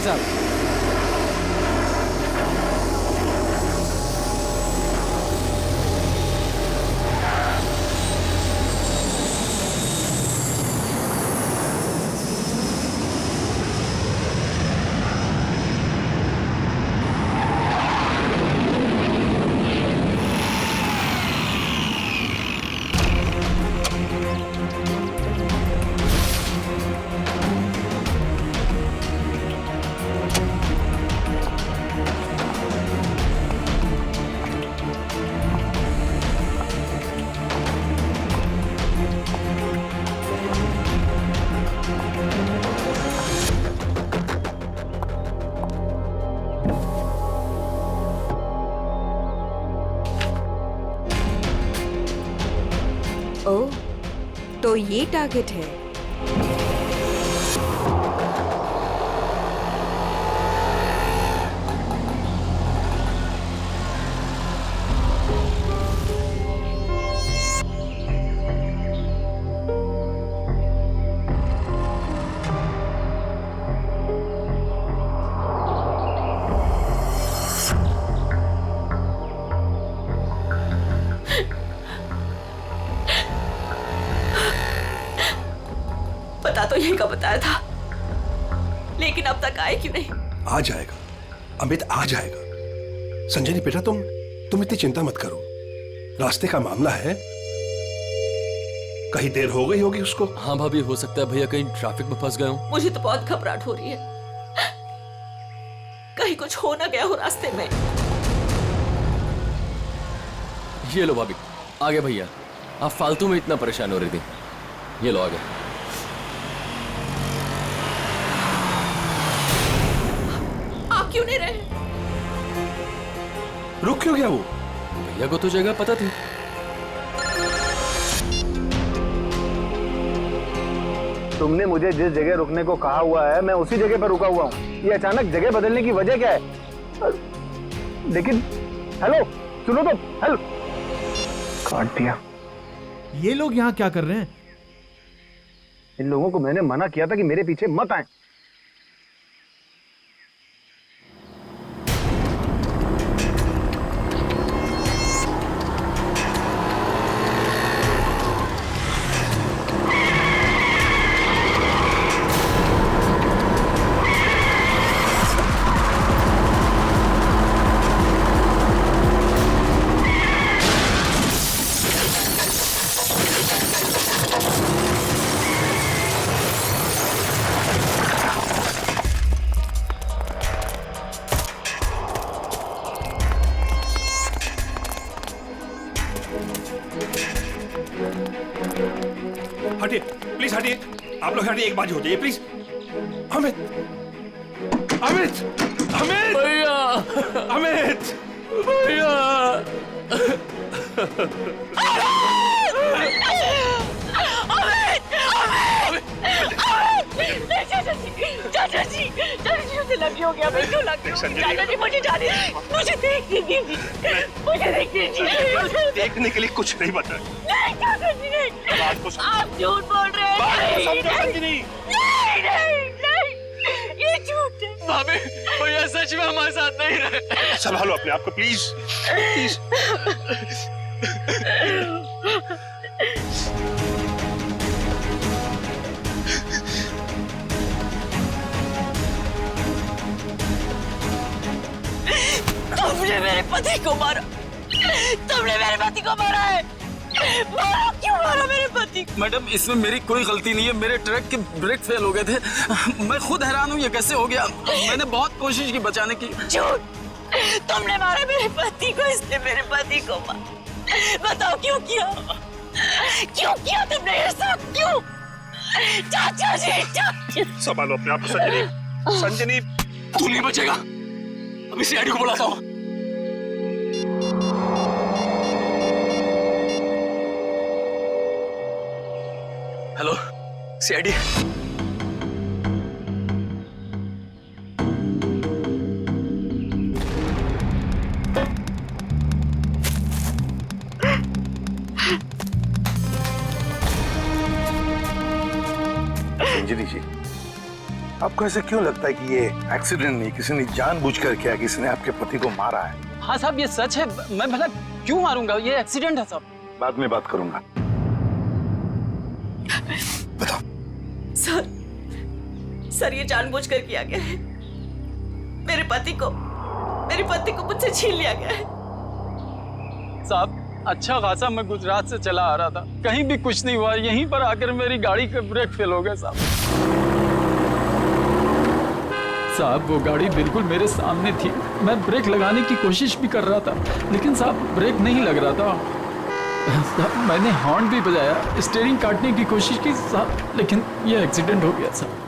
साहब। ओह, तो ये टारगेट है। पता तो यही का बताया था, लेकिन अब तक आए क्यों नहीं? आ जाएगा अमित, आ जाएगा। संजनी बेटा, तुम इतनी चिंता मत करो। रास्ते का मामला है, कहीं देर हो गई होगी उसको। हाँ भाभी, हो सकता है भैया कहीं ट्रैफिक में फंस गए हो। मुझे तो बहुत घबराहट हो रही है, कहीं कुछ हो ना गया हो रास्ते में। ये लो भाभी, आ गए भैया। आप फालतू में इतना परेशान हो रही थी। ये लो, आ गए। आप क्यों नहीं रहे? रुक क्यों गया वो? भैया को तो जगह पता थी। तुमने मुझे जिस जगह रुकने को कहा हुआ है, मैं उसी जगह पर रुका हुआ हूँ। ये अचानक जगह बदलने की वजह क्या है? लेकिन हेलो, सुनो तो। हेलो, काट दिया। ये लोग यहाँ क्या कर रहे हैं? इन लोगों को मैंने मना किया था कि मेरे पीछे मत आए। हटिए प्लीज, हटिए। आप लोग हटिए, एक बात हो जाइए प्लीज। अमित, अमित, अमित, भैया, अमित, भैया। चाचा जी, मुझे लगी हो गया। मैं क्यों लगी? चाचा जी, मुझे जाने दीजिए, मुझे देखने दीजिए, मुझे देखने दीजिए। देखने के लिए कुछ नहीं बता। नहीं चाचा जी, नहीं। बात को समझो। आप झूठ बोल रहे हैं। बात को नहीं, समझो नहीं, संजनी। नहीं, नहीं, नहीं, ये झूठ है। भाभी, भैया सच में हमारे साथ नहीं रहे। संभालो अपने आप को प्लीज, प्लीज। तुमने मेरे पति को मारा, तुमने मेरे पति को मारा है। मारा, क्यों मारा मेरे पति को? मैडम, इसमें मेरी कोई गलती नहीं है। मेरे ट्रक के ब्रेक फेल हो गए थे। मैं खुद हैरान हूँ ये कैसे हो गया। मैंने बहुत कोशिश की बचाने की। झूठ, तुमने मारा मेरे पति को, इसने मेरे पति को मारा। बताओ क्यों किया? क्यों किया तुमने ये सब? क्यों? चाचा जी, चाचा। संभालो अपने आप को संजनी, संजनी। तू नहीं बचेगा। अभी सीआईडी को बुलाता हूँ। Hello CID. संजनी जी, आपको ऐसे क्यों लगता है कि ये एक्सीडेंट नहीं, किसी ने जानबूझकर किया, किसी ने आपके पति को मारा है? हाँ साहब ये सच है, मैं भला क्यों मारूंगा, ये एक्सीडेंट है साहब। बाद में बात करूंगा। बताओ। सर ये जानबूझकर किया गया है। मेरे पति को मुझसे छीन लिया गया है। साहब अच्छा खासा मैं गुजरात से चला आ रहा था, कहीं भी कुछ नहीं हुआ, यहीं पर आकर मेरी गाड़ी का ब्रेक फेल हो गया साहब। साहब वो गाड़ी बिल्कुल मेरे सामने थी, मैं ब्रेक लगाने की कोशिश भी कर रहा था, लेकिन साहब ब्रेक नहीं लग रहा था। साहब मैंने हॉर्न भी बजाया, स्टीयरिंग काटने की कोशिश की साहब, लेकिन ये एक्सीडेंट हो गया साहब।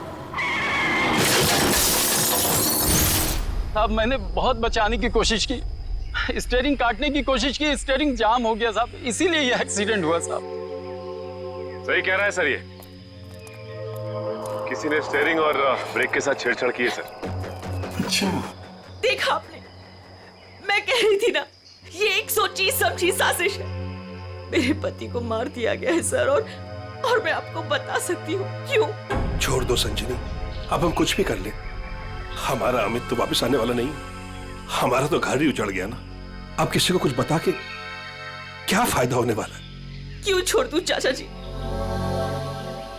साहब मैंने बहुत बचाने की कोशिश की, स्टीयरिंग काटने की कोशिश की, स्टीयरिंग जाम हो गया साहब, इसीलिए ये एक्सीडेंट हुआ साहब। सही कह रहा है सर, ये किसी ने स्टीयरिंग और ब्रेक के साथ छेड़छाड़ की है सर। अच्छा देखा आपने, मैं कह रही थी ना, ये एक सोची समझी साजिश है। मेरे पति को मार दिया गया है सर, और मैं आपको बता सकती हूँ क्यों। छोड़ दो संजनी, अब हम कुछ भी कर ले, हमारा अमित तो वापस आने वाला नहीं, हमारा तो घर ही उजड़ गया ना। अब किसी को कुछ बता के क्या फायदा होने वाला है? क्यों छोड़ दूं चाचा जी,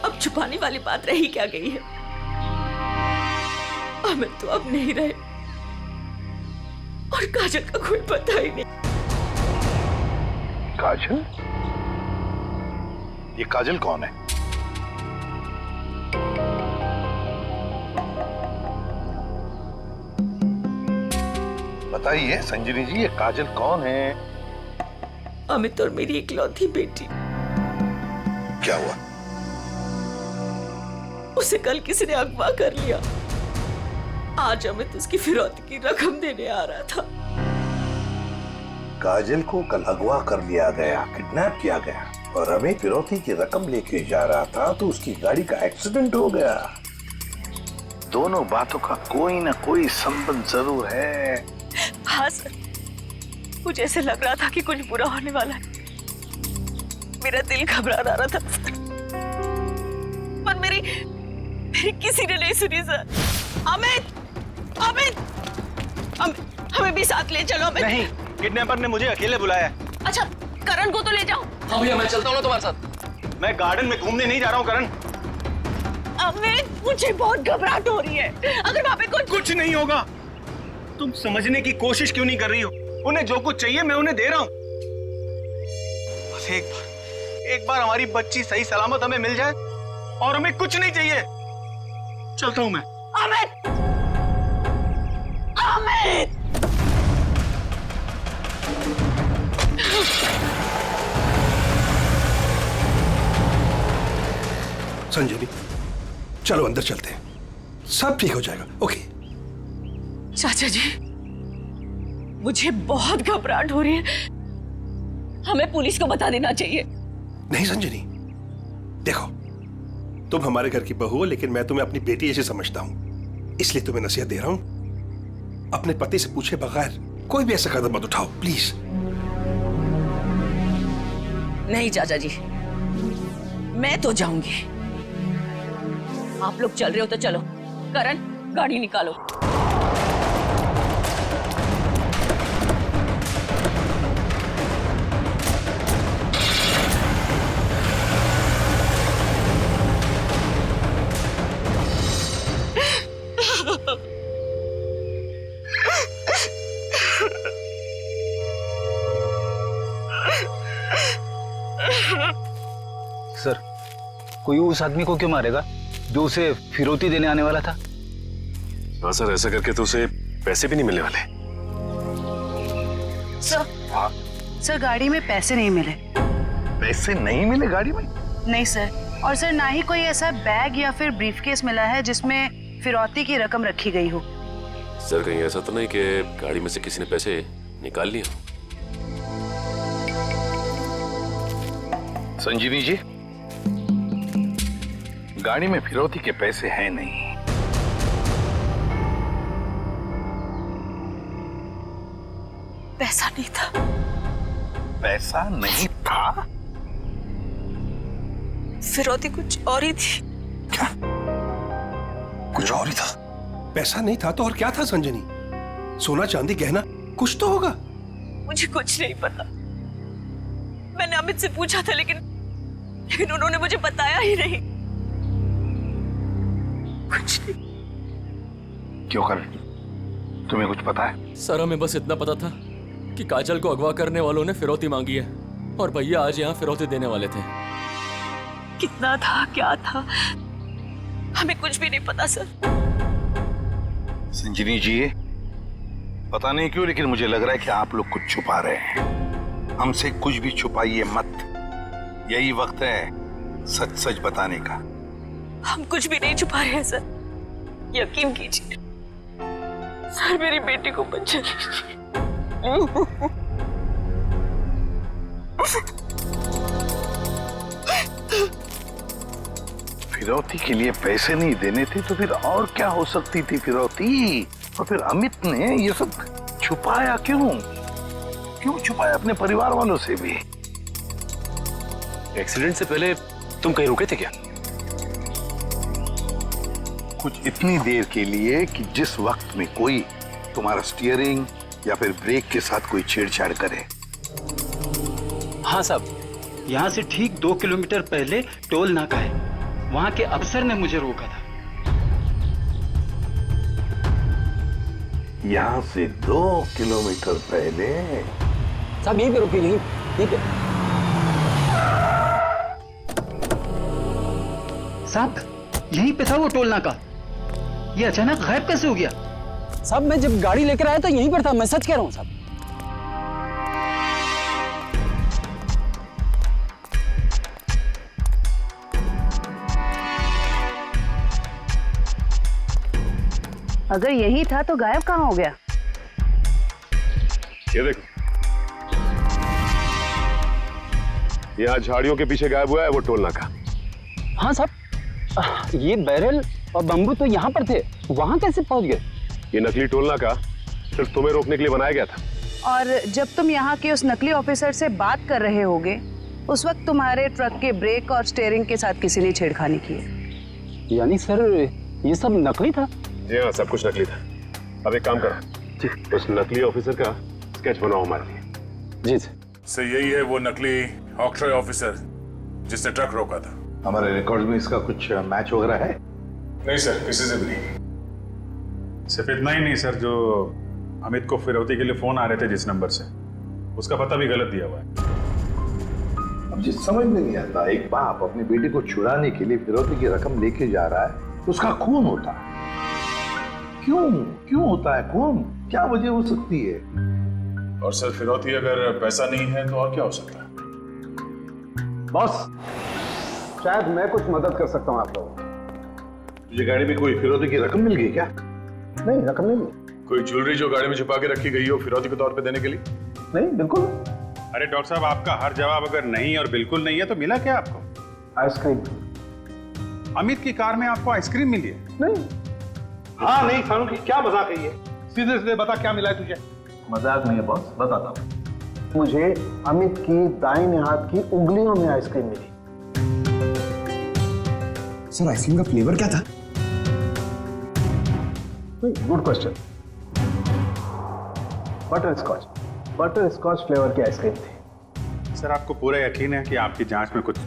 अब छुपाने वाली बात रही क्या गई है। अमित तो अब नहीं रहे, और काजल का कोई पता ही नहीं। काजल? ये काजल कौन है? बताइए संजनी जी, ये काजल कौन है? अमित और मेरी इकलौती बेटी। क्या हुआ? उसे कल किसी ने अगवा कर लिया, आज अमित उसकी फिरौती की रकम देने आ रहा था। काजल को कल अगवा कर लिया गया, किडनैप किया गया, और अमित फिरौती की रकम लेके जा रहा था तो उसकी गाड़ी का एक्सीडेंट हो गया। दोनों बातों का कोई ना कोई संबंध जरूर है। हाँ सर, मुझे ऐसे लग रहा था कि कुछ बुरा होने वाला है। मेरा दिल घबरा रहा था सर, पर मेरी किसी ने नहीं सुनी सर। अमित, अमित, हमें भी साथ ले चलो। अमित नहीं, किडनैपर ने मुझे अकेले बुलाया। अच्छा, करण को तो ले जाओ। हाँ भैया मैं चलता हूँ ना तुम्हारे साथ। मैं गार्डन में घूमने नहीं जा रहा हूँ करण। अमित मुझे बहुत घबराहट हो रही है, अगर वहाँ पे कुछ नहीं होगा। तुम समझने की कोशिश क्यों नहीं कर रही हो? उन्हें जो कुछ चाहिए मैं उन्हें दे रहा हूँ। बस एक बार हमारी बच्ची सही सलामत हमें मिल जाए और हमें कुछ नहीं चाहिए। चलता हूँ मैं। अमित, अमित, संजनी चलो अंदर चलते हैं, सब ठीक हो जाएगा। ओके चाचा जी मुझे बहुत घबराहट हो रही है, हमें पुलिस को बता देना चाहिए। नहीं संजनी, देखो तुम हमारे घर की बहू हो, लेकिन मैं तुम्हें अपनी बेटी जैसे समझता हूं, इसलिए तुम्हें नसीहत दे रहा हूं, अपने पति से पूछे बगैर कोई भी ऐसा कदम मत उठाओ प्लीज। नहीं चाचा जी, मैं तो जाऊंगी। आप लोग चल रहे हो तो चलो। करण गाड़ी निकालो। सर, कोई उस आदमी को क्यों मारेगा जो उसे फिरौती देने आने वाला था? हाँ सर, ऐसा करके तो उसे पैसे भी नहीं मिलने वाले। सर गाड़ी में पैसे नहीं मिले। पैसे नहीं मिले गाड़ी में? नहीं सर, और सर ना ही कोई ऐसा बैग या फिर ब्रीफकेस मिला है जिसमें फिरौती की रकम रखी गई हो। सर कहीं ऐसा तो नहीं कि गाड़ी में से किसी ने पैसे निकाल लिए? संजीवी जी, गाड़ी में फिरौती के पैसे हैं नहीं। पैसा नहीं था। पैसा नहीं था? फिरौती कुछ और ही थी। क्या? कुछ और ही था। पैसा नहीं था तो और क्या था संजनी? सोना चांदी गहना कुछ तो होगा। मुझे कुछ नहीं पता। मैंने अमित से पूछा था लेकिन उन्होंने मुझे बताया ही नहीं। कुछ नहीं। क्यों कर? तुम्हें कुछ पता है? सर हमें बस इतना पता था कि काजल को अगवा करने वालों ने फिरौती मांगी है और भैया आज यहाँ फिरौती देने वाले थे। कितना था, क्या था, हमें कुछ भी नहीं पता सर। संजनी जी, पता नहीं क्यों लेकिन मुझे लग रहा है कि आप लोग कुछ छुपा रहे हैं। हमसे कुछ भी छुपाइए मत। यही वक्त है सच सच बताने का। हम कुछ भी नहीं छुपा रहे हैं सर, यकीन कीजिए। सर मेरी बेटी को बचा लीजिए। फिरौती के लिए पैसे नहीं देने थे तो फिर और क्या हो सकती थी फिरौती? और फिर अमित ने ये सब छुपाया क्यों? क्यों छुपाया अपने परिवार वालों से भी? एक्सीडेंट से पहले तुम कहीं रुके थे क्या? कुछ इतनी देर के लिए कि जिस वक्त में कोई तुम्हारा स्टीयरिंग या फिर ब्रेक के साथ कोई छेड़छाड़ करे। हाँ साहब, यहाँ से ठीक 2 किलोमीटर पहले टोल नाका है, वहाँ के अफसर ने मुझे रोका था। यहाँ से 2 किलोमीटर पहले? साहब यहीं पे रुकिए, यहीं पे। साहब यहीं पे था वो टोल नाका, ये अचानक गायब कैसे हो गया? साहब मैं जब गाड़ी लेकर आया था यहीं पर था, मैं सच कह रहा हूँ साहब। अगर यही था तो गायब कहाँ हो गया? ये देखो, यहाँ झाड़ियों के पीछे गायब हुआ है वो टोल नाका। हाँ साहब, ये बैरल और बम्बू तो यहाँ पर थे, वहाँ कैसे पहुँच गए? ये नकली टोल नाका सिर्फ तुम्हें रोकने के लिए बनाया गया था। और जब तुम यहाँ के उस नकली ऑफिसर से बात कर रहे होगे उस वक्त तुम्हारे ट्रक के ब्रेक और स्टीयरिंग के साथ किसी ने छेड़खानी की है। यानी सर ये सब नकली था? जी हाँ, सब कुछ नकली था। अब एक काम करो, उस नकली ऑफिसर का स्केच बनाओ हमारे लिए। जी सर। सर यही है वो नकली ऑक्ट्रॉय ऑफिसर जिसने ट्रक रोका था। हमारे रिकॉर्ड में इसका कुछ मैच वगैरह है? नहीं सर, किसी से भी नहीं। सिर्फ इतना ही नहीं सर, जो अमित को फिरौती के लिए फोन आ रहे थे जिस नंबर से, उसका पता भी गलत दिया हुआ है। अब जिस समझ में नहीं आता, एक बाप अपनी बेटी को छुड़ाने के लिए फिरौती की रकम लेके जा रहा है, उसका खून होता है। क्यों होता है खून? क्या वजह हो सकती है? और सर फिरौती अगर पैसा नहीं है तो और क्या हो सकता है? बॉस, शायद मैं कुछ मदद कर सकता हूँ आप लोगों को। तुझे गाड़ी में कोई फिरौती की रकम मिल गई क्या? नहीं, रकम नहीं मिली। कोई ज्वेलरी जो गाड़ी में छुपा के रखी गई हो फिरौती के तौर पे देने के लिए? नहीं, बिल्कुल। अरे डॉक्टर साहब, आपका हर जवाब अगर नहीं और बिल्कुल नहीं है तो मिला क्या आपको? आइसक्रीम। अमित की कार में आपको आइसक्रीम मिली है? नहीं। हाँ नहीं खानू की क्या मजाक है ये? सीधे सीधे बता क्या मिला है तुझे? मजाक नहीं है बॉस, बताता हूँ। मुझे अमित की दाहिने हाथ की उंगलियों में आइसक्रीम मिली। सर आइसक्रीम का फ्लेवर क्या था? Good question. Butterscotch flavour की आइसक्रीम थी। सर आपको पूरा यकीन है कि आपकी जांच में कुछ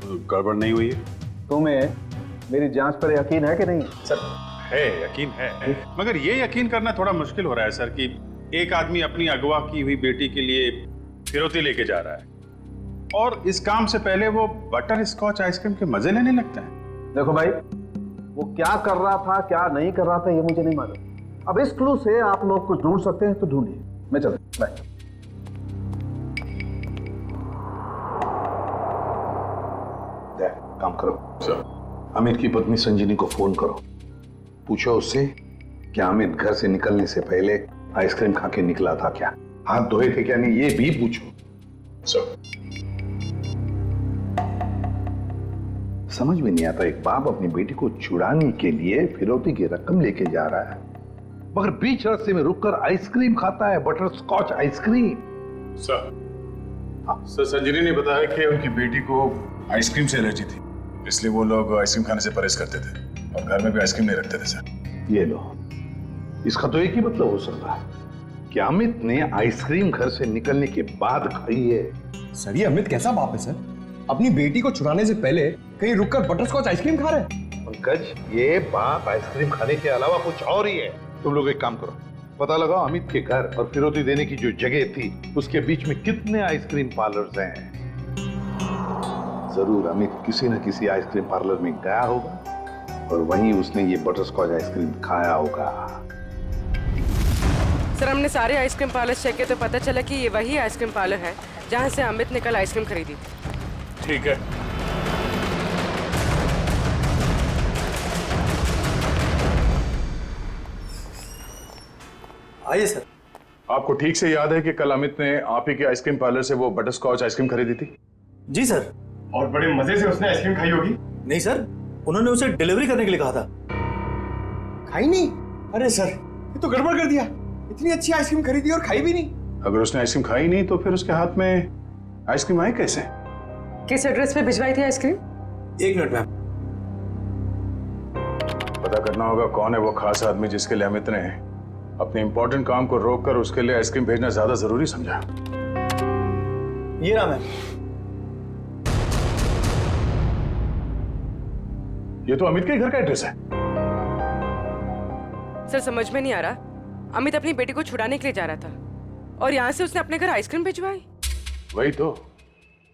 गड़बड़ नहीं हुई है? तुम्हें मेरी जांच पर यकीन है कि नहीं? सर है, यकीन है, मगर ये यकीन करना थोड़ा मुश्किल हो रहा है सर कि एक आदमी अपनी अगवा की हुई बेटी के लिए फिरौती लेके जा रहा है और इस काम से पहले वो बटर स्कॉच आइसक्रीम के मजे लेने लगता है। देखो भाई, वो क्या कर रहा था क्या नहीं कर रहा था ये मुझे नहीं मालूम। अब इस क्लू से आप लोग कुछ ढूंढ सकते हैं तो ढूंढिए। मैं चलता हूं, बाय। काम करो सर, अमित की पत्नी संजनी को फोन करो, पूछो उससे कि अमित घर से निकलने से पहले आइसक्रीम खा के निकला था क्या, हाथ धोए थे क्या नहीं, ये भी पूछो सर। समझ में नहीं आता, एक बाप अपनी बेटी को छुड़ाने के लिए फिरौती की रकम लेके जा रहा है मगर बीच रास्ते में रुककर आइसक्रीम खाता है, butterscotch ice cream. Sir sir Sanjani ने बताया कि उनकी बेटी को आइसक्रीम से एलर्जी थी, इसलिए वो लोग आइसक्रीम खाने से परहेज करते थे और घर में भी आइसक्रीम नहीं रखते थे सर। ये लो, इसका तो एक ही मतलब हो सकता है कि अमित ने आइसक्रीम घर से निकलने के बाद खाई है। सर ये अमित कैसा बाप है सर? अपनी बेटी को छुड़ाने से पहले कहीं रुककर बटरस्कॉच आइसक्रीम खा रहे हैं। पंकज, ये बाप आइसक्रीम खाने के अलावा कुछ और ही है। तुम लोग एक काम करो, पता लगाओ अमित के घर और फिरौती देने की जो जगह थी उसके बीच में कितने आइसक्रीम पार्लर्स हैं। जरूर अमित किसी न किसी आइसक्रीम पार्लर में गया होगा और वहीं उसने ये बटरस्कॉच आइसक्रीम खाया होगा। सर हमने सारे आइसक्रीम पार्लर चेक किए तो पता चला कि ये वही आइसक्रीम पार्लर है जहाँ से अमित ने कल आइसक्रीम खरीदी थी। ठीक है, आइए सर। आपको ठीक से याद है कि कल अमित ने आप ही के आइसक्रीम पार्लर से वो बटरस्कॉच आइसक्रीम खरीदी थी? जी सर। और बड़े मजे से उसने आइसक्रीम खाई होगी। नहीं सर, उन्होंने उसे डिलीवरी करने के लिए कहा था। खाई नहीं? अरे सर ये तो गड़बड़ कर दिया। इतनी अच्छी आइसक्रीम खरीदी और खाई भी नहीं। अगर उसने आइसक्रीम खाई नहीं तो फिर उसके हाथ में आइसक्रीम आई कैसे? किस एड्रेस पे भिजवाई थी आइसक्रीम? 1 minute ma'am. पता करना होगा कौन है वो खास आदमी जिसके लिए अमित ने अपने इंपॉर्टेंट काम को रोककर उसके लिए आइसक्रीम भेजना ज्यादा जरूरी समझा। ये नाम है। ये तो अमित के घर का एड्रेस है। सर समझ में नहीं आ रहा, अमित अपनी बेटी को छुड़ाने के लिए जा रहा था और यहाँ से उसने अपने घर आइसक्रीम भिजवाई। वही तो,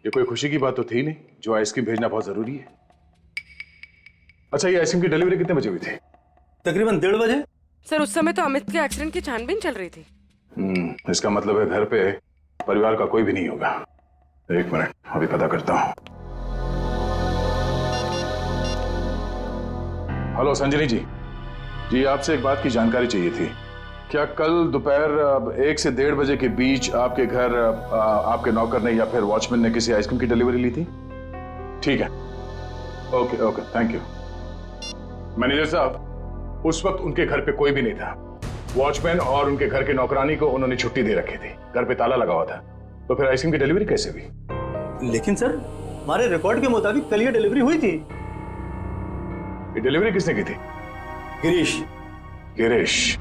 ये कोई खुशी की बात तो थी नहीं जो आइसक्रीम भेजना बहुत जरूरी है। अच्छा, ये आइसक्रीम की डिलीवरी कितने बजे हुई थी? तकरीबन 1:30 बजे। सर उस समय तो अमित के एक्सीडेंट की छानबीन चल रही थी। इसका मतलब है घर पे परिवार का कोई भी नहीं होगा। 1 मिनट, अभी पता करता हूँ। हेलो संजनी जी, आपसे एक बात की जानकारी चाहिए थी। क्या कल दोपहर 1 से 1:30 बजे के बीच आपके घर आपके नौकर ने या फिर वॉचमैन ने किसी आइसक्रीम की डिलीवरी ली थी? ठीक है, ओके, थैंक यू। मैनेजर साहब, उस वक्त उनके घर पे कोई भी नहीं था। वॉचमैन और उनके घर के नौकरानी को उन्होंने छुट्टी दे रखी थी, घर पे ताला लगा हुआ था। तो फिर आइसक्रीम की डिलीवरी कैसे हुई? लेकिन सर हमारे रिकॉर्ड के मुताबिक कल ये डिलीवरी हुई थी। ये डिलीवरी किसने की थी? गिरीश।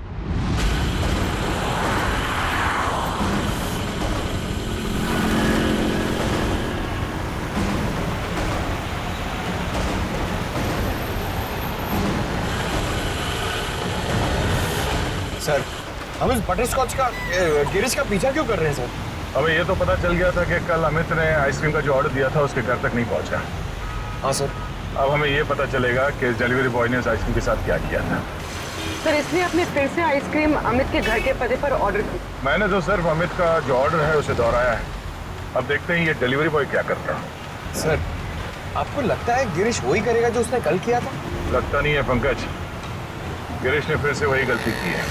सर हम इस बटरस्कॉच का गिरीश का पीछा क्यों कर रहे हैं सर? अबे ये तो पता चल गया था कि कल अमित ने आइसक्रीम का जो ऑर्डर दिया था उसके घर तक नहीं पहुंचा। हाँ सर। अब हमें ये पता चलेगा कि इस डिलीवरी बॉय ने इस आइसक्रीम के साथ क्या किया था। सर इसलिए आपने फिर से आइसक्रीम अमित के घर के पते पर ऑर्डर की? मैंने तो सिर्फ अमित का जो ऑर्डर है उसे दोहराया है। अब देखते हैं ये डिलीवरी बॉय क्या करता है। सर आपको लगता है गिरीश वही करेगा जो उसने कल किया था? लगता नहीं है पंकज, गिरीश ने फिर से वही गलती की है।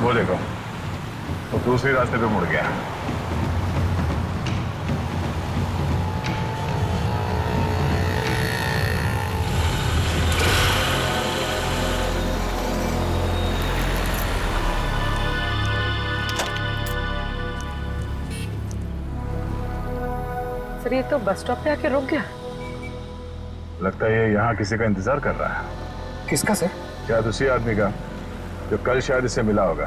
वो देखो, वो दूसरे रास्ते पे मुड़ गया। सर ये तो बस स्टॉप पे आके रुक गया। लगता है ये यहाँ किसी का इंतजार कर रहा है। किसका सर? शायद उसी आदमी का जो कल शायद इससे मिला होगा।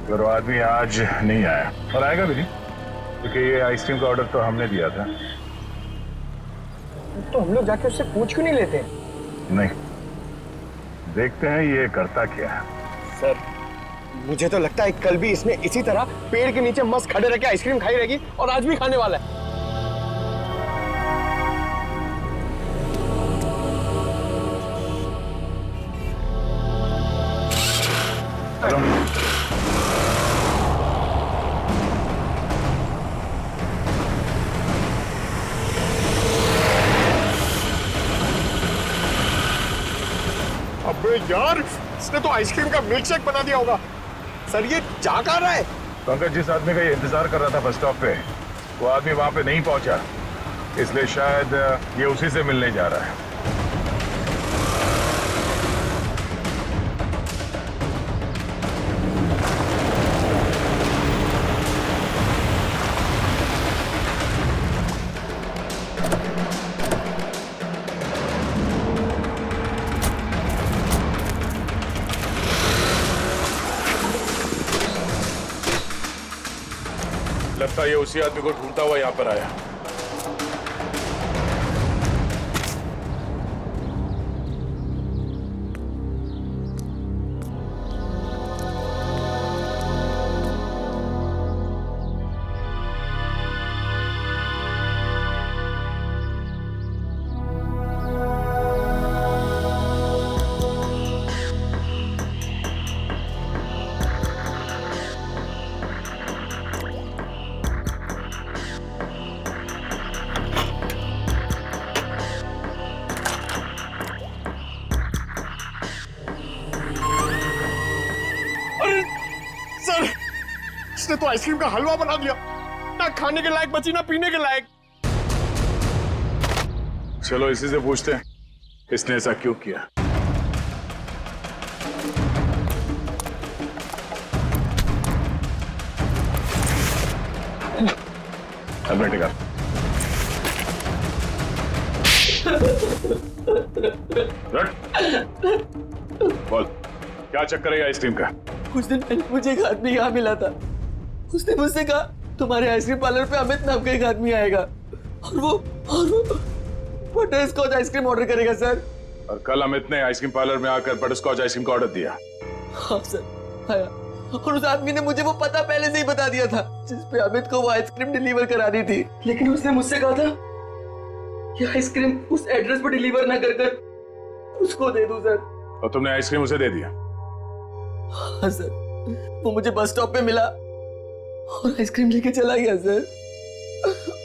अगर वो आदमी आज नहीं आया, और आएगा भी नहीं, क्योंकि ये आइसक्रीम का ऑर्डर तो हमने दिया था। तो हम लोग जाके उससे पूछ क्यों नहीं लेते? नहीं, देखते हैं ये करता क्या है। सर मुझे तो लगता है कल भी इसने इसी तरह पेड़ के नीचे मस्त खड़े रह के आइसक्रीम खाई रहेगी और आज भी खाने वाला है। अबे यार, इसने तो आइसक्रीम का मिल्क शेक बना दिया होगा। सर ये जा कहाँ रहा है? पंकज, जिस आदमी का ये इंतजार कर रहा था बस स्टॉप पे, वो आदमी वहां पे नहीं पहुंचा, इसलिए शायद ये उसी से मिलने जा रहा है। लगता है ये उसी आदमी को ढूंढता हुआ यहाँ पर आया। सर, इसने तो आइसक्रीम का हलवा बना दिया, ना खाने के लायक बची ना पीने के लायक। चलो इसी से पूछते हैं इसने ऐसा क्यों किया। हेलमेट निकाल। बोल क्या चक्कर है आइसक्रीम का? कुछ दिन पहले मुझे एक आदमी यहाँ मिला था। उसने मुझसे कहा तुम्हारे आइसक्रीम पार्लर पे अमित नाम का एक आदमी आएगा और वो बटर स्कॉच आइसक्रीम ऑर्डर करेगा सर। और कल अमित ने आइसक्रीम पार्लर में आकर बटर स्कॉच आइसक्रीम का ऑर्डर दिया। हाँ सर आया, और उस आदमी ने मुझे वो पता पहले से ही बता दिया था जिस पे अमित को वो आइसक्रीम डिलीवर करानी थी। लेकिन उसने मुझसे कहा था कि आइसक्रीम उस एड्रेस पर डिलीवर ना कर उसको दे दूं सर। और तुमने आइसक्रीम उसे दे दिया? हाँ सर, वो मुझे बस स्टॉप पे मिला और आइसक्रीम लेके चला गया सर।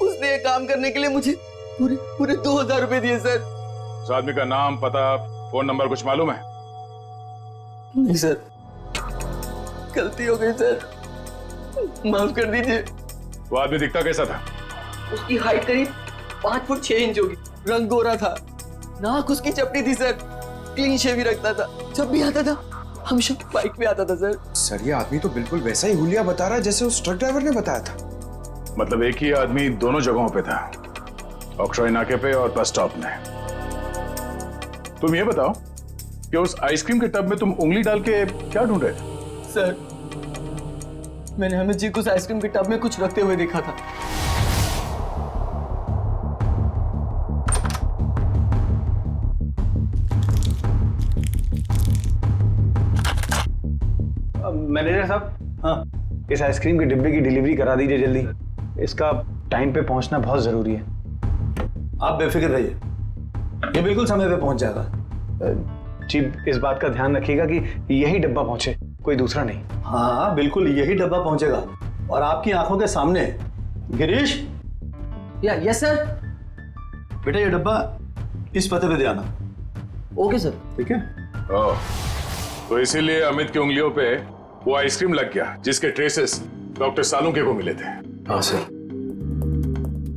उसने ये काम करने के लिए मुझे पूरे 2000 रुपए दिए सर। उस आदमी का नाम, पता, फोन नंबर कुछ मालूम है? नहीं सर, गलती हो गई सर, माफ कर दीजिए। वो आदमी दिखता कैसा था? उसकी हाइट करीब 5 फुट 6 इंच होगी, रंग गोरा था, नाक उसकी चपटी थी सर, क्लीन शेव ही रखता था, जब भी आता था हमेशा बाइक पे आता था सर। सर ये आदमी तो बिल्कुल वैसा ही हुलिया बता रहा है जैसे उस ट्रक ड्राइवर ने बताया था। मतलब एक ही आदमी दोनों जगहों पे था, ऑक्ट्रॉय नाके पे और बस स्टॉप में। तुम ये बताओ कि उस आइसक्रीम के टब में तुम उंगली डाल के क्या ढूंढ रहे थे? सर मैंने अमित जी को उस आइसक्रीम के टब में कुछ रखते हुए देखा था। मैनेजर साहब, हाँ, इस आइसक्रीम के डिब्बे की डिलीवरी करा दीजिए जल्दी। इसका टाइम पे पहुंचना बहुत जरूरी है। आप बेफिक्र रहिए, ये बिल्कुल समय पे पहुंच जाएगा। चीफ इस बात का ध्यान रखिएगा कि यही डब्बा पहुंचे, कोई दूसरा नहीं। हाँ बिल्कुल यही डब्बा पहुंचेगा और आपकी आंखों के सामने। Girish, yes sir. बेटा ये डब्बा इस पते पे दे आना। Okay sir. ठीक है। तो इसीलिए अमित की उंगलियों पे वो आइसक्रीम लग गया जिसके ट्रेसेस डॉक्टर सालुंके को मिले थे। हाँ सर।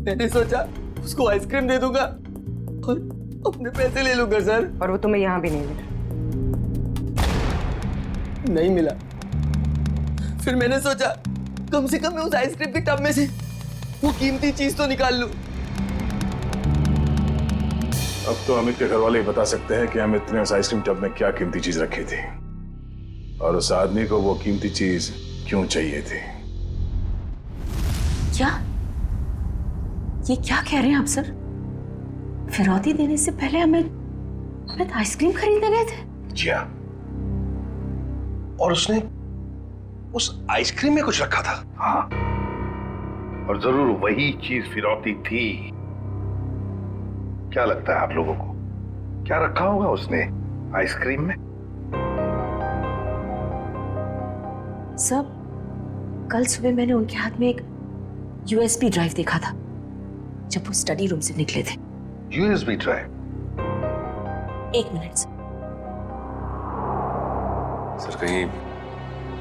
मैंने सोचा उसको आइसक्रीम दे दूंगा और अपने पैसे ले लूंगा सर। और वो तुम्हें यहाँ भी नहीं मिला? नहीं मिला। फिर मैंने सोचा कम से कम मैं उस आइसक्रीम के टब में से वो कीमती चीज तो निकाल लूं। अब तो अमित के घर वाले ही बता सकते हैं कि अमित ने उस आइसक्रीम टब में क्या कीमती चीज रखी थी और उस आदमी को वो कीमती चीज क्यों चाहिए थी। क्या ये क्या कह रहे हैं आप सर? फिरौती देने से पहले अमित आइसक्रीम खरीदने गए थे? जी हाँ, और उसने उस आइसक्रीम में कुछ रखा था। हाँ, और जरूर वही चीज फिरौती थी। क्या लगता है आप लोगों को, क्या रखा होगा उसने आइसक्रीम में? सब कल सुबह मैंने उनके हाथ में एक यूएसबी ड्राइव देखा था जब वो स्टडी रूम से निकले थे। USB drive? 1 मिनट सर, कहीं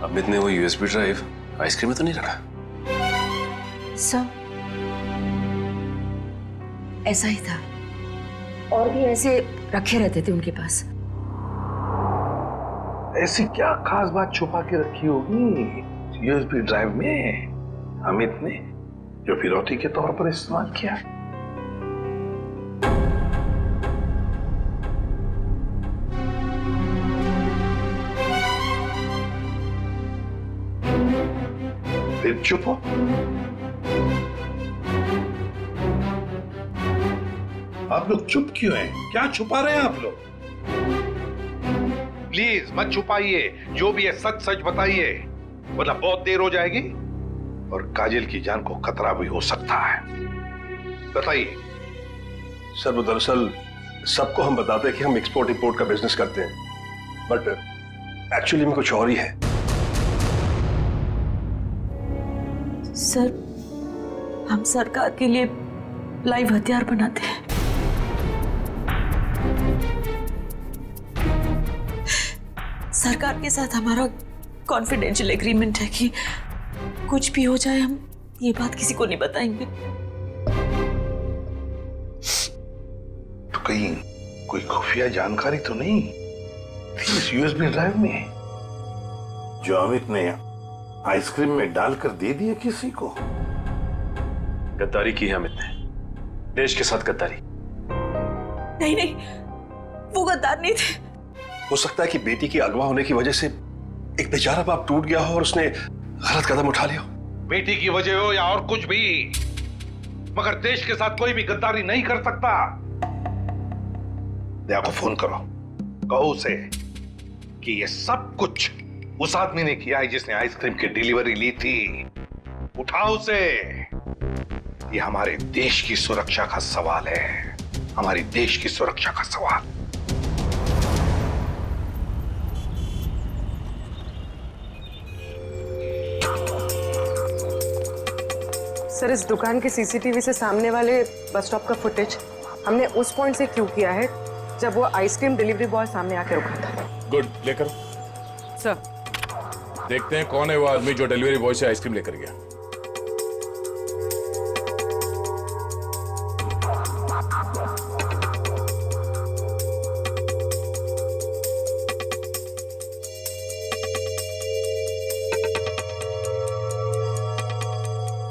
अमित ने वो यूएसबी ड्राइव आइसक्रीम में तो नहीं रखा? सर ऐसा ही था, और भी ऐसे रखे रहते थे उनके पास। ऐसी क्या खास बात छुपा के रखी होगी यूएसबी ड्राइव में अमित ने, जो फिरौती के तौर पर इस्तेमाल किया? फिर चुप हो, आप लोग चुप क्यों हैं? क्या छुपा रहे हैं आप लोग? प्लीज मत छुपाइए, जो भी है सच सच बताइए, वरना बहुत देर हो जाएगी और काजल की जान को खतरा भी हो सकता है। बताइए। सर वो दरअसल सबको हम बताते हैं कि हम एक्सपोर्ट इंपोर्ट का बिजनेस करते हैं, बट एक्चुअली में कुछ और ही है। सर, हम सरकार के लिए लाइव हथियार बनाते हैं। सरकार के साथ हमारा कॉन्फिडेंशियल एग्रीमेंट है कि कुछ भी हो जाए हम ये बात किसी को नहीं बताएंगे। तो कहीं कोई खुफिया जानकारी तो नहीं थी इस यूएसबी ड्राइव में जो अमित ने आइसक्रीम में डालकर दे दिया किसी को? गद्दारी की है अमित ने, देश के साथ गद्दारी। नहीं नहीं, वो गद्दार नहीं थे। हो सकता है कि बेटी के अगवा होने की वजह से एक बेचारा बाप टूट गया हो और उसने गलत कदम उठा लिया हो। बेटी की वजह हो या और कुछ भी, मगर देश के साथ कोई भी गद्दारी नहीं कर सकता। दया को फोन करो, कहो उसे कि ये सब कुछ उस आदमी ने किया है जिसने आइसक्रीम की डिलीवरी ली थी। उठाओ उसे। ये हमारे देश की सुरक्षा का सवाल है, हमारे देश की सुरक्षा का सवाल। सर, इस दुकान के सीसीटीवी से सामने वाले बस स्टॉप का फुटेज हमने उस पॉइंट से क्यों किया है जब वो आइसक्रीम डिलीवरी बॉय सामने आके रुका था। गुड, लेकर सर देखते हैं कौन है वो आदमी जो डिलीवरी बॉय से आइसक्रीम लेकर गया।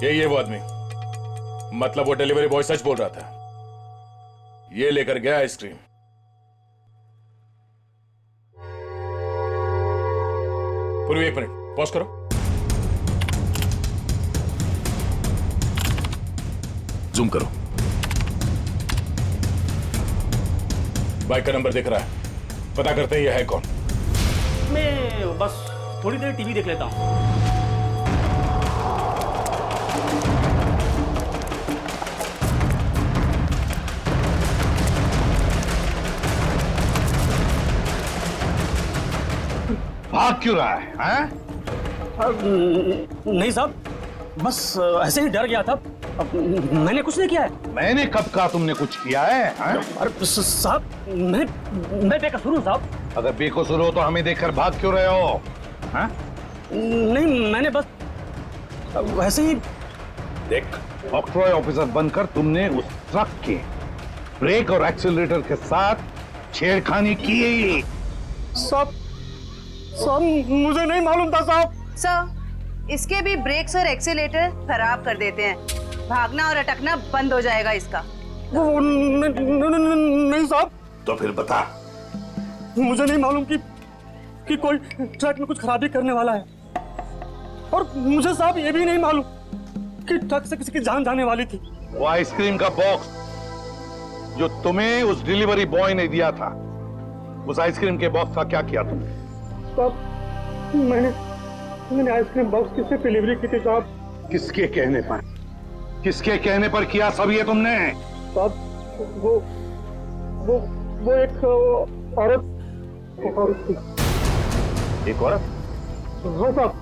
ये वो आदमी, मतलब वो डिलीवरी बॉय सच बोल रहा था, ये लेकर गया आइसक्रीम। पूर्वी एक मिनट पॉज करो। जूम करो। बाइक का नंबर दिख रहा है, पता करते हैं ये है कौन। मैं बस थोड़ी देर टीवी देख लेता हूँ। भाग क्यों रहा है? नहीं साहब, बस ऐसे ही डर गया था। मैंने कुछ नहीं किया है। मैंने कब कहा तुमने कुछ किया है? अरे साहब, मैं बेकसूर हूँ साहब। अगर बेकसूर हो तो हमें देखकर भाग क्यों रहे हो? नहीं, मैंने बस वैसे ही। देख, ऑक्ट्रॉय ऑफिसर बनकर तुमने उस ट्रक के ब्रेक और एक्सीलरेटर के साथ छेड़खानी की। साहब मुझे नहीं मालूम था साहब। सर, इसके भी ब्रेक्स और एक्सीलेटर खराब कर देते हैं, भागना और अटकना बंद हो जाएगा इसका। नहीं साहब। तो फिर बता। मुझे नहीं मालूम कि कोई ट्रक में कुछ खराबी करने वाला है, और मुझे साहब ये भी नहीं मालूम कि ट्रक से किसी की जान जाने वाली थी। वो आइसक्रीम का बॉक्स जो तुम्हें उस डिलीवरी बॉय ने दिया था, उस आइसक्रीम के बॉक्स का क्या किया तुमने? साहब, मैंने आइसक्रीम बॉक्स किससे डिलीवरी की थी साहब? किसके कहने पर? किसके कहने पर किया सब ये तुमने? साहब, वो एक औरत थी। एक औरत? हाँ साहब।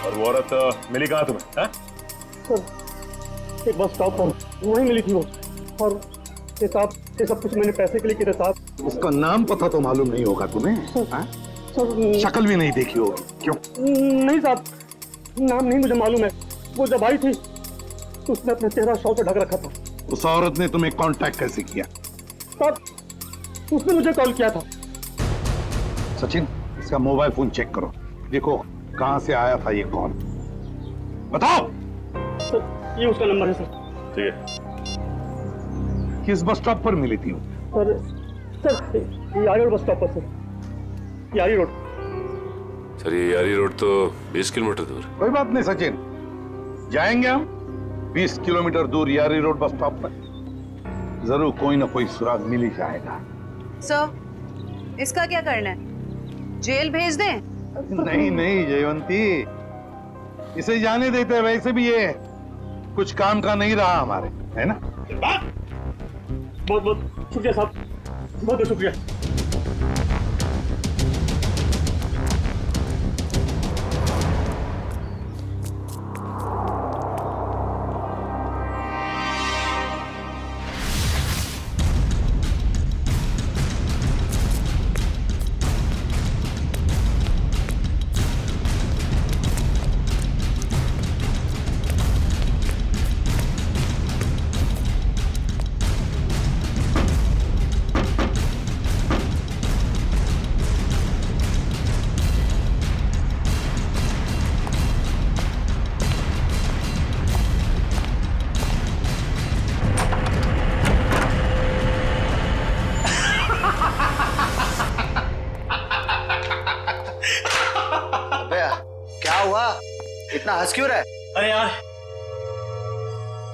और वो औरत मिली कहाँ तुम्हें? सर, एक बस स्टॉप पर वहीं मिली थी वो, और ये साहब, ये सब कुछ मैंने पैसे के लिए किया साहब। उसका नाम पता तो मालूम नहीं होगा तुम्हें? शक्ल भी नहीं देखी होगी, क्यों? नहीं साहब, नाम नहीं मुझे मालूम है। वो जब आई थी तो उसने अपना चेहरा शॉल से ढक रखा था। उस औरत ने तुम्हें कांटेक्ट कैसे किया? साहब, उसने मुझे कॉल किया था। सचिन, इसका मोबाइल फोन चेक करो, देखो कहां से आया था ये कॉल। बताओ। सर, ये उसका नंबर है सर। ठीक है। किस बस स्टॉप पर मिली थी? सर, यारी रोड बस स्टॉप पर सर। यारी रोड। सर, ये यारी रोड तो 20 किलोमीटर दूर। कोई बात नहीं सचिन, जाएंगे हम 20 किलोमीटर दूर यारी रोड बस स्टॉप पर। जरूर कोई ना कोई सुराग मिल ही जाएगा। सर, इसका क्या करना है? जेल भेज दें? नहीं नहीं जयवंती, इसे जाने देते हैं। वैसे भी ये कुछ काम का नहीं रहा हमारे, है ना? बहुत बहुत शुक्रिया साहब, बहुत बहुत शुक्रिया। इतना हंस क्यों रहा है? अरे यार,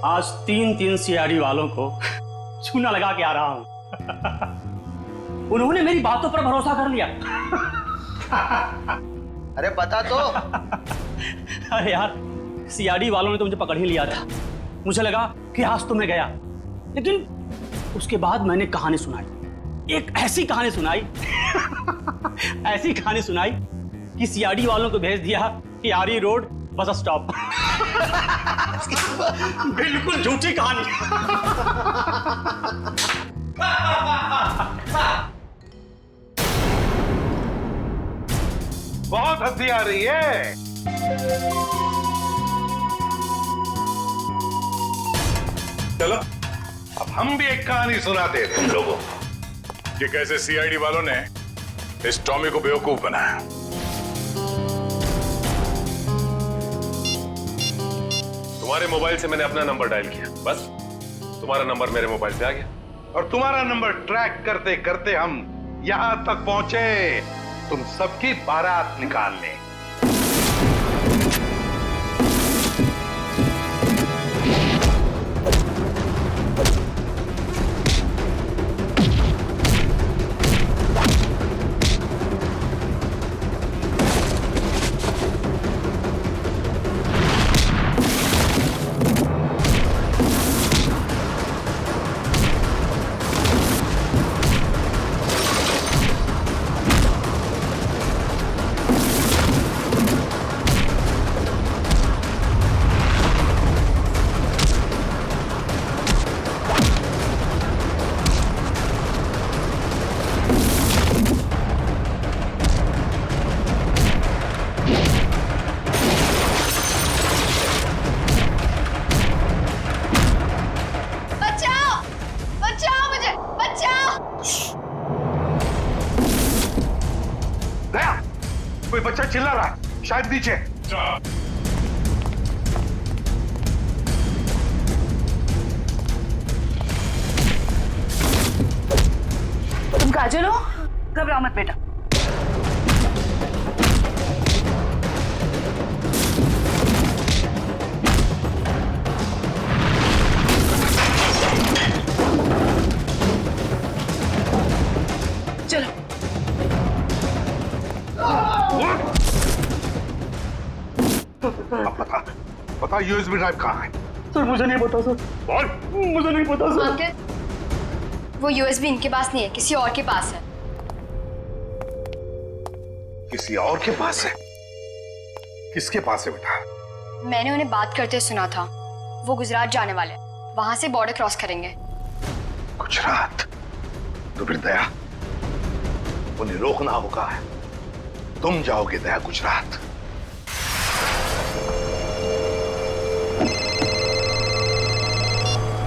आज 3 सीआईडी वालों को चूना लगा के आ रहा हूं। उन्होंने मेरी बातों पर भरोसा कर लिया। अरे बता तो। अरे यार, सीआईडी वालों ने तो मुझे पकड़ ही लिया था। मुझे लगा कि आज तो मैं गया, लेकिन उसके बाद मैंने कहानी सुनाई, एक ऐसी कहानी सुनाई ऐसी कहानी सुनाई कि सीआईडी वालों को भेज दिया कि यारी रोड बस स्टॉप। बिल्कुल झूठी कहानी। बहुत हंसी आ रही है। चलो अब हम भी एक कहानी सुनाते हैं तुम लोगों को कि कैसे सीआईडी वालों ने इस टॉमी को बेवकूफ बनाया। तुम्हारे मोबाइल से मैंने अपना नंबर डायल किया, बस तुम्हारा नंबर मेरे मोबाइल पे आ गया। और तुम्हारा नंबर ट्रैक करते करते हम यहां तक पहुंचे तुम सबकी बारात निकालने। कोई बच्चा चिल्ला रहा है, शायद नीचे। तुम काजल हो? घबराओ मत बेटा। चलो। पता यूएसबी ड्राइव कहाँ है? सर मुझे नहीं पता सर। बोल। मुझे नहीं पता सर। अंकल, वो यूएसबी इनके पास नहीं है, किसी और के पास है। किसी और के पास है? किसके पास है बेटा? मैंने उन्हें बात करते सुना था। वो गुजरात जाने वाले, वहां से बॉर्डर क्रॉस करेंगे। गुजरात? तो फिर दया, उन्हें रोकना होगा। तुम जाओगे दया गुजरात।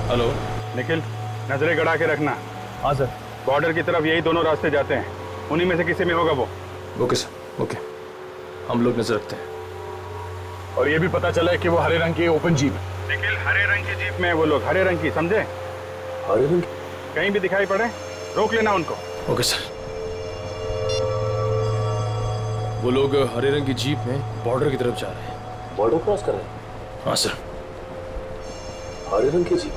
हेलो निखिल, नजरें गड़ा के रखना। हाँ सर। बॉर्डर की तरफ यही दोनों रास्ते जाते हैं, उन्हीं में से किसी में होगा वो। ओके सर, ओके, हम लोग नजर रखते हैं। और ये भी पता चला है कि वो हरे रंग की ओपन जीप है। निखिल, हरे रंग की जीप में वो लोग, हरे रंग की, समझे? हरे रंग? कहीं भी दिखाई पड़े रोक लेना उनको। Okay sir. वो लोग हरे रंग की जीप में बॉर्डर की तरफ जा रहे हैं। बॉर्डर क्रॉस कर रहे हैं? हाँ सर। हरे रंग की जीप।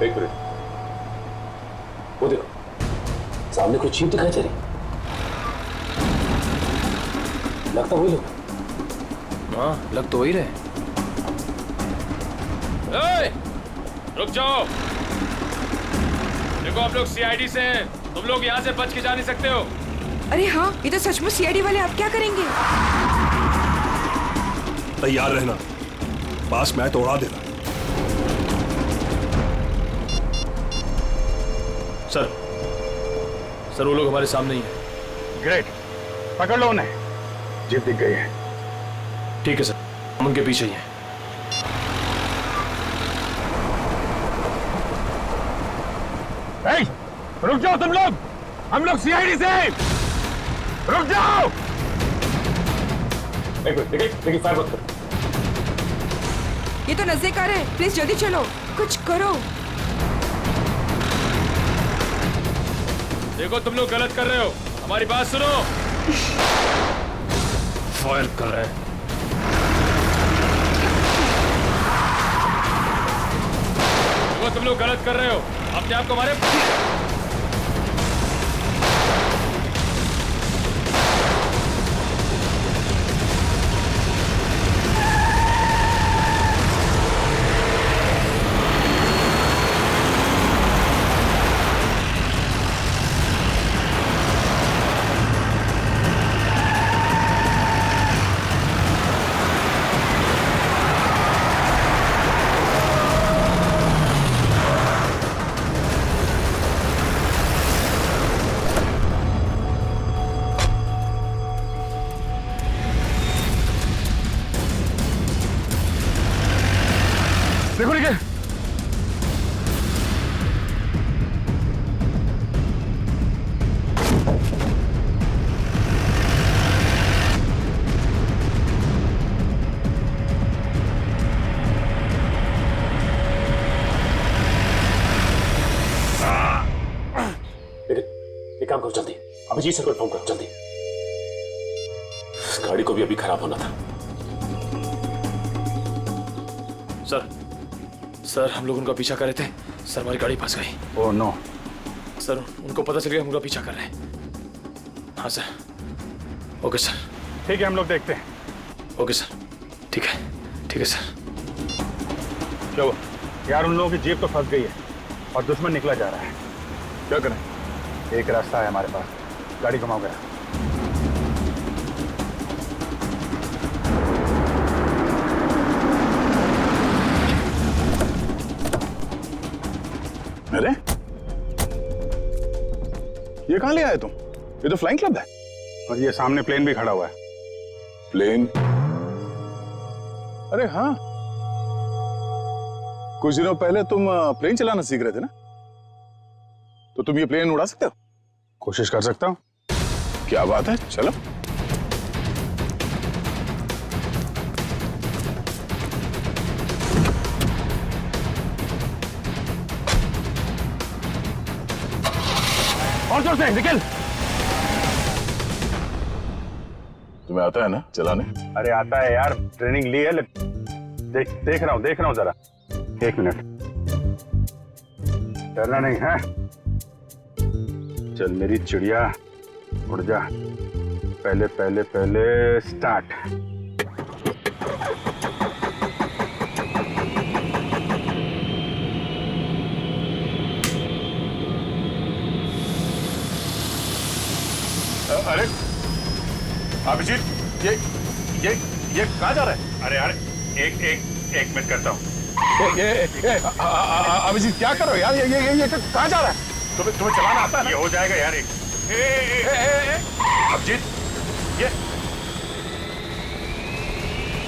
एक मिनट, वो देखो सामने कोई जीप दिखाई दे रही। लगता वही लोग। हाँ लग तो वही रहे। रुक जाओ। देखो आप लोग सीआईडी से हैं, तुम लोग यहाँ से बच के जा नहीं सकते हो। अरे हाँ, ये तो सचमुच सीआईडी वाले। आप क्या करेंगे? तैयार रहना, पास में आए तो उड़ा देना। सर वो लोग हमारे सामने ही हैं। ग्रेट, पकड़ लो उन्हें। जीप दिख गई है। ठीक है सर, हम उनके पीछे ही हैं। रुक जाओ तुम लोग, हम लोग सीआईडी से। रुक जाओ। एक मिनट, देखिए फायर मत करो। ये तो नजदीक आ रहे हैं, प्लीज जल्दी चलो, कुछ करो। देखो तुम लोग गलत कर रहे हो, हमारी बात सुनो। फायर कर रहे हैं। देखो तुम लोग गलत कर रहे हो, अपने आप को हमारे देखो निकल। एक काम करो जल्दी, अभिजीत सर को इन्फॉर्म करो जल्दी। इस गाड़ी को भी अभी खराब होना था। सर हम लोग उनका पीछा कर रहे थे, सर हमारी गाड़ी फंस गई। Oh no. सर उनको पता चल गया हम उनका पीछा कर रहे हैं। हाँ सर। Okay sir. ठीक है, हम लोग देखते हैं। ओके सर, ठीक है सर। क्या हुआ? यार उन लोगों की जीप तो फंस गई है और दुश्मन निकला जा रहा है। क्या करें? एक रास्ता है हमारे पास, गाड़ी घुमाओ गया। अरे ये कहां ले आए तुम? ये तो फ्लाइंग क्लब है। और ये सामने प्लेन भी खड़ा हुआ है। प्लेन? अरे हाँ, कुछ दिनों पहले तुम प्लेन चलाना सीख रहे थे ना, तो तुम ये प्लेन उड़ा सकते हो? कोशिश कर सकता हूं। क्या बात है, चलो। और जोर से निकल। तुम्हें आता है ना चलाने? अरे आता है यार, ट्रेनिंग ली है। देख रहा हूं जरा। एक मिनट, डरना नहीं है। चल मेरी चिड़िया, उड़ जा। पहले स्टार्ट। अरे अभिजीत, ये कहाँ जा रहा है? अरे यार एक मिनट करता हूँ। अभिजीत क्या कर रहे हो यार? ये कहाँ जा रहा है? तुम्हें चलाना आता है ना? ये हो जाएगा यार। अभिजीत, ये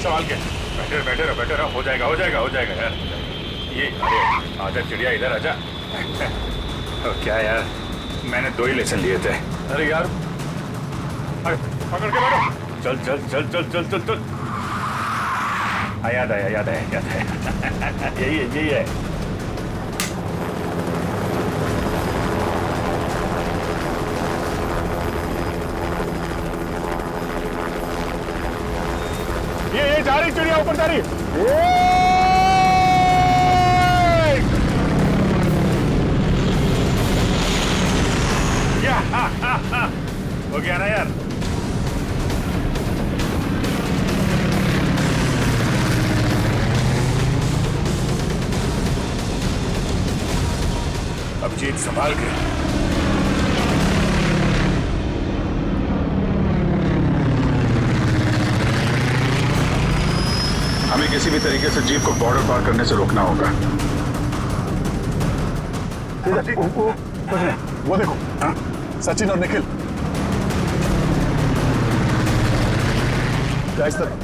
सवाल क्या? बैठे रहो। हो जाएगा यार। ये अरे आजा चिड़िया, इधर आजा। क्या यार, मैंने 2 ही लेसन लिए थे। अरे यार, अरे पकड़ के बैठो। चल। याद आया। यही है। चिड़िया ऊपर जा रही है। हो गया ना यार। अभिजीत संभाल के। हमें किसी भी तरीके से जीप को बॉर्डर पार करने से रोकना होगा। वो देखो, हाँ? सचिन और निखिल इस तरह।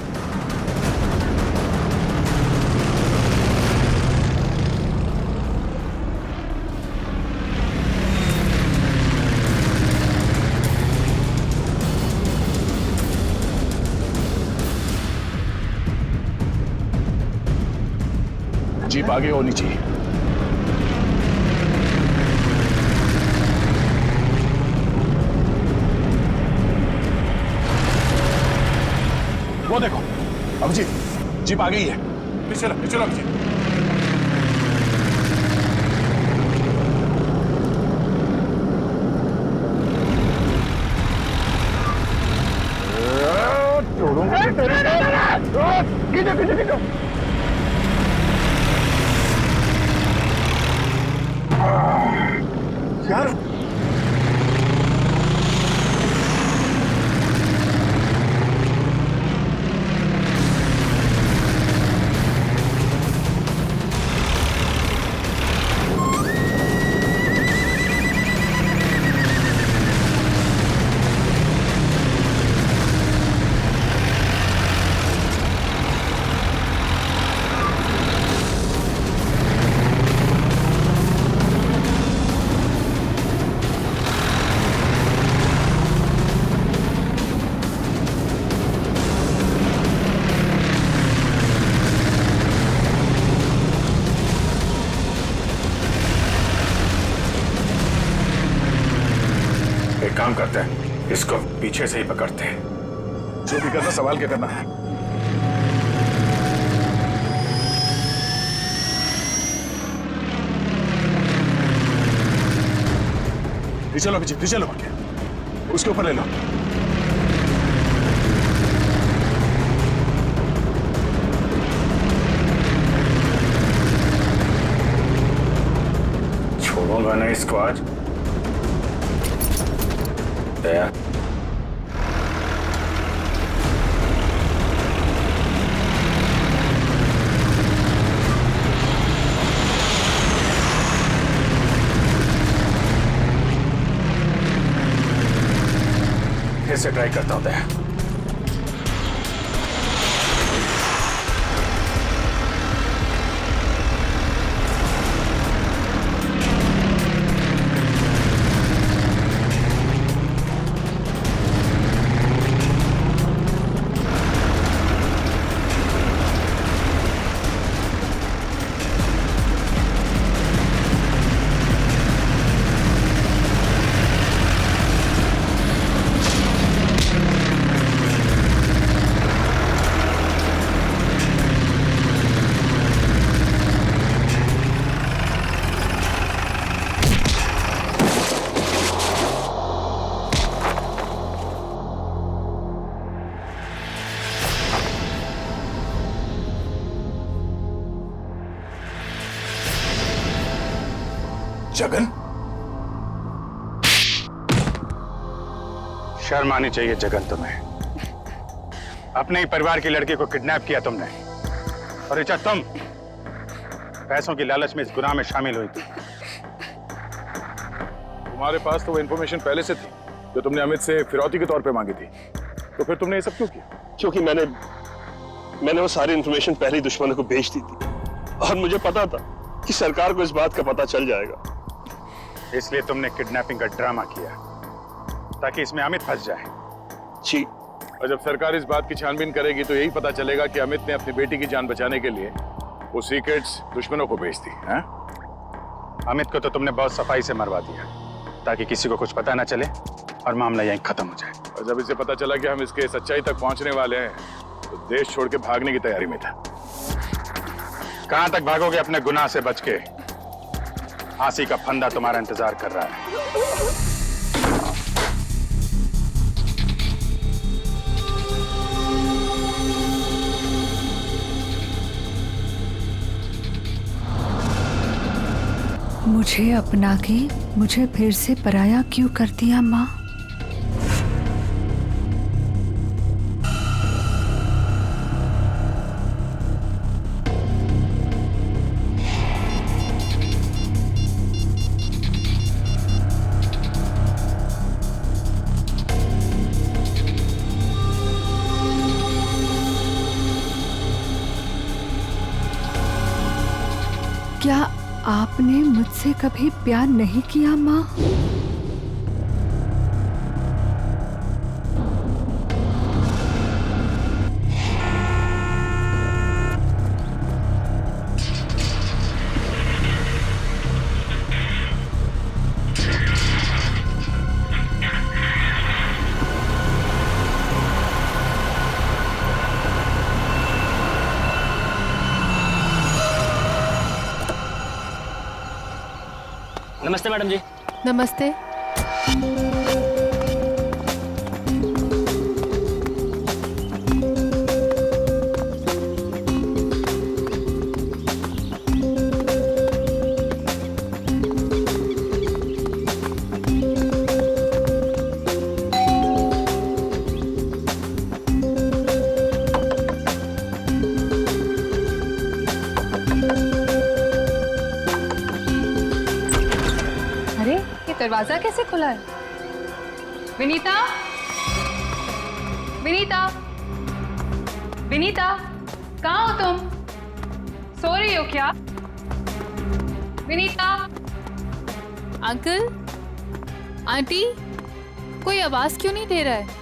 जीप आगे होनी चाहिए। वो देखो अभिजीत, जीप आ गई है। पीछे चलो अभिजीत। यार काम करते हैं, इसको पीछे से ही पकड़ते हैं। जो भी करना संभाल के करना है। चलो अभिजीत, चलो उसके ऊपर ले लो। छोड़ूंगा ना इसको आज। दया फिर से ट्राई करता हूं। दया जगन, शर्म आनी चाहिए जगन तुम्हें। अपने ही परिवार की लड़की को किडनैप किया तुमने, और ऋचा तुम पैसों की लालच में इस गुनाह में शामिल हुई थी। तुम्हारे पास तो वो इन्फॉर्मेशन पहले से थी जो तुमने अमित से फिरौती के तौर पे मांगी थी, तो फिर तुमने ये सब क्यों किया? क्योंकि मैंने वो सारी इन्फॉर्मेशन पहले ही दुश्मनों को भेज दी थी, और मुझे पता था कि सरकार को इस बात का पता चल जाएगा। इसलिए तुमने किडनैपिंग का ड्रामा किया ताकि इसमें अमित फंस जाए। जी, और जब सरकार इस बात की छानबीन करेगी तो यही पता चलेगा कि अमित ने अपनी बेटी की जान बचाने के लिए वो सीक्रेट्स दुश्मनों को भेज दी। अमित को तो तुमने बहुत सफाई से मरवा दिया ताकि किसी को कुछ पता ना चले और मामला यहीं खत्म हो जाए। और जब इसे पता चला कि हम इसके सच्चाई तक पहुंचने वाले हैं तो देश छोड़ के भागने की तैयारी में था। कहां तक भागोगे अपने गुनाह से बच के? फांसी का फंदा तुम्हारा इंतजार कर रहा है। मुझे अपना के मुझे फिर से पराया क्यों कर दिया माँ? क्या आपने मुझसे कभी प्यार नहीं किया माँ? नमस्ते मैडम जी। नमस्ते। दरवाजा कैसे खुला है? विनीता, विनीता, विनीता, कहाँ हो तुम? सो रही हो क्या? विनीता। अंकल, आंटी, कोई आवाज क्यों नहीं दे रहा है?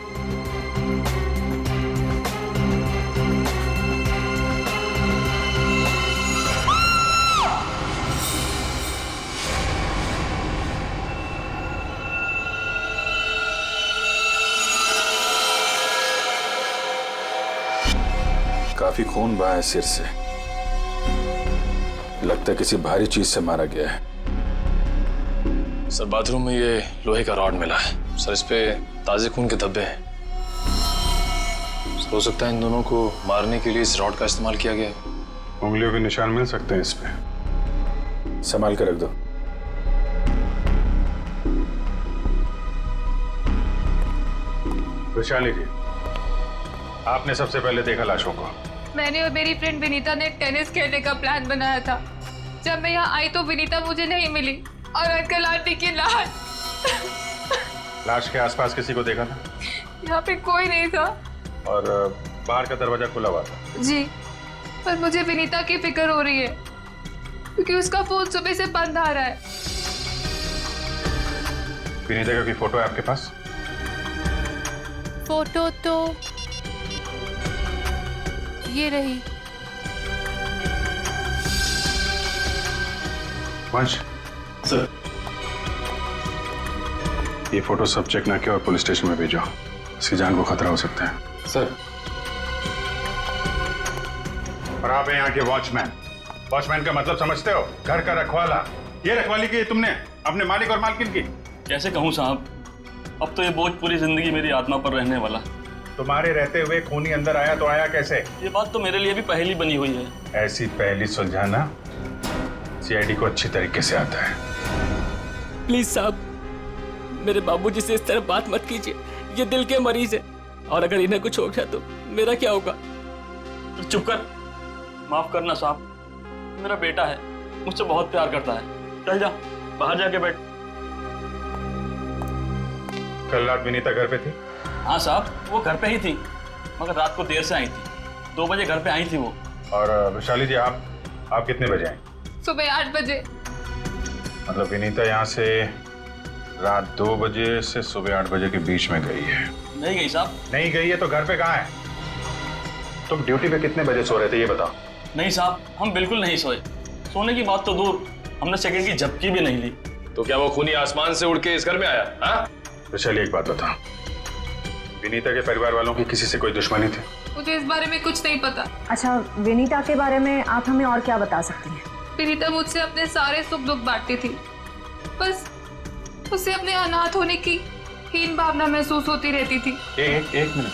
काफी खून बहा है सिर से। लगता है किसी भारी चीज से मारा गया है। सर बाथरूम में ये लोहे का रॉड मिला है सर, इस पे ताजे खून के धब्बे हैं। हो सकता है इन दोनों को मारने के लिए इस रॉड का इस्तेमाल किया गया है। उंगलियों के निशान मिल सकते हैं इस पे। संभाल कर रख दो। वैशाली जी, आपने सबसे पहले देखा लाशों को? मैंने और मेरी फ्रेंड विनीता ने टेनिस खेलने का प्लान बनाया था। जब मैं यहाँ आई तो विनीता मुझे नहीं मिली और अंकल आंटी की लाश। लाश के आसपास किसी को देखा था? यहाँ पे कोई नहीं था। और बाहर का दरवाजा खुला हुआ था? जी, पर मुझे विनीता की फिक्र हो रही है क्योंकि उसका फोन सुबह से बंद आ रहा है। विनीता का कोई फोटो है आपके पास? फोटो तो ये रही। वंश सर, ये फोटो सब चेक ना किया और पुलिस स्टेशन में भेजो। इसकी जान को खतरा हो सकता है। सर। और आप हैं यहाँ के वॉचमैन। वॉचमैन का मतलब समझते हो? घर का रखवाला। ये रखवाली की तुमने अपने मालिक और मालकिन की? कैसे कहूँ साहब, अब तो ये बोझ पूरी जिंदगी मेरी आत्मा पर रहने वाला। तुम्हारे रहते हुए खूनी अंदर आया तो आया कैसे? ये बात तो मेरे लिए भी पहेली बनी हुई है। ऐसी पहेली सुलझाना सीआईडी को अच्छी तरीके से आता है। प्लीज साहब, मेरे बाबूजी से इस तरह बात मत कीजिए। ये दिल के मरीज है और अगर इन्हें कुछ हो गया तो मेरा क्या होगा? चुप कर, माफ करना साहब, मेरा बेटा है, मुझसे बहुत प्यार करता है। चल जा, बाहर जाके बैठ। कल रात विनीता घर पे थी? हाँ साहब, वो घर पे ही थी, मगर रात को देर से आई थी। 2 बजे घर पे आई थी वो। और वैशाली जी, आप कितने बजे आई? सुबह 8 बजे। मतलब विनीता यहाँ से रात 2 बजे से सुबह 8 बजे के बीच में गई है? नहीं गई साहब। नहीं गई है तो घर पे कहाँ है? तुम ड्यूटी पे कितने बजे सो रहे थे ये बताओ? नहीं साहब, हम बिल्कुल नहीं सोए। सोने की बात तो दूर, हमने सेकंड की झपकी भी नहीं ली। तो क्या वो खूनी आसमान से उड़ के इस घर में आया? हाँ? वैशाली, एक बात बता, विनीता के परिवार वालों की किसी से कोई दुश्मनी थी? मुझे इस बारे में कुछ नहीं पता। अच्छा, विनीता के बारे में आप हमें और क्या बता सकती हैं? विनीता मुझसे अपने सारे सुख दुख बांटती थी, बस उसे अपने अनाथ होने की हीन भावना महसूस होती रहती थी। एक मिनट,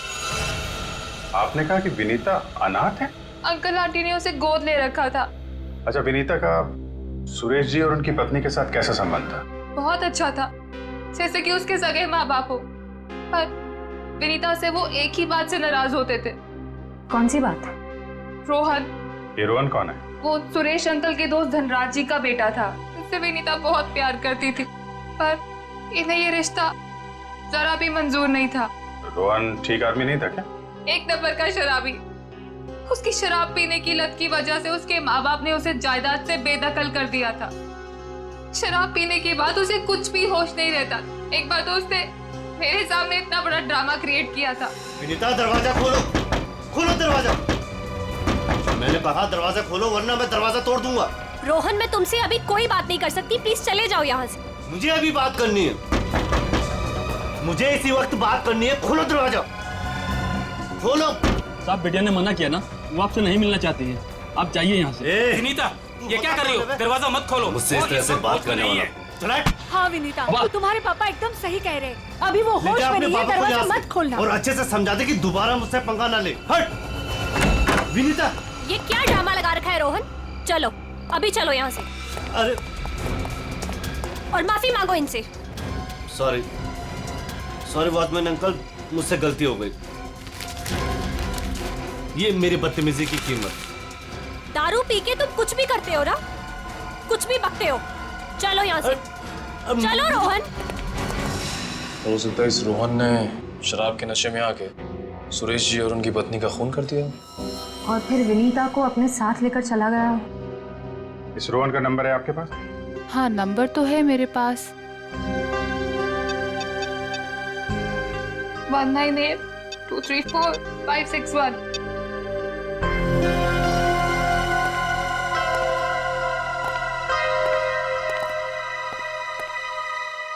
आपने कहा कि विनीता अनाथ है? अंकल आंटी ने उसे गोद ले रखा था। अच्छा, विनीता का सुरेश जी और उनकी पत्नी के साथ कैसा संबंध था? बहुत अच्छा था, जैसे कि उसके सगे माँ बाप हो। पर विनीता से वो एक ही बात से नाराज होते थे। कौन सी बात? रोहन। ये रोहन कौन है? वो सुरेश अंकल के दोस्त धनराज जी का बेटा था। उससे विनीता बहुत प्यार करती थी, पर इन्हें ये रिश्ता जरा भी मंजूर नहीं था। रोहन ठीक आदमी नहीं था क्या? एक नंबर का शराबी। उसकी शराब पीने की लत की वजह से उसके माँ बाप ने उसे जायदाद से बेदखल कर दिया था। शराब पीने के बाद उसे कुछ भी होश नहीं रहता। एक बार तो उसने मेरे सामने इतना बड़ा ड्रामा क्रिएट किया था। विनीता, दरवाजा खोलो, खोलो दरवाजा। मैंने कहा दरवाजा खोलो वरना मैं दरवाजा तोड़ दूंगा। रोहन, मैं तुमसे अभी कोई बात नहीं कर सकती, प्लीज चले जाओ यहाँ से। मुझे अभी बात करनी है, मुझे इसी वक्त बात करनी है। खोलो दरवाजा, खोलो। साहब, बिटिया ने मना किया ना, वो आपसे नहीं मिलना चाहती है, आप जाइए यहाँ से। विनीता, ये क्या कर रही हो? दरवाजा मत खोलो। मुझसे इस तरह से बात करने वाला। हाँ विनीता, तुम्हारे पापा एकदम सही कह रहे हैं। अभी वो होश में नहीं है, दरवाजा मत खोलना। और अच्छे से समझा दे कि दोबारा मुझसे पंगा ना ले। हट विनीता। ये क्या ड्रामा लगा रखा है रोहन? चलो अभी चलो यहाँ से। अरे, और माफी मांगो इनसे। सॉरी सॉरी वॉचमैन अंकल, मुझसे गलती हो गई। ये मेरी बदतमीजी की कीमत। दारू पी के तुम कुछ भी करते हो ना, कुछ भी बकते हो। चलो यहाँ से, चलो रोहन। हो सकता है इस रोहन ने शराब के नशे में आके सुरेश जी और उनकी पत्नी का खून कर दिया, और फिर विनीता को अपने साथ लेकर चला गया। इस रोहन का नंबर है आपके पास? हाँ, नंबर तो है मेरे पास। 1982345561।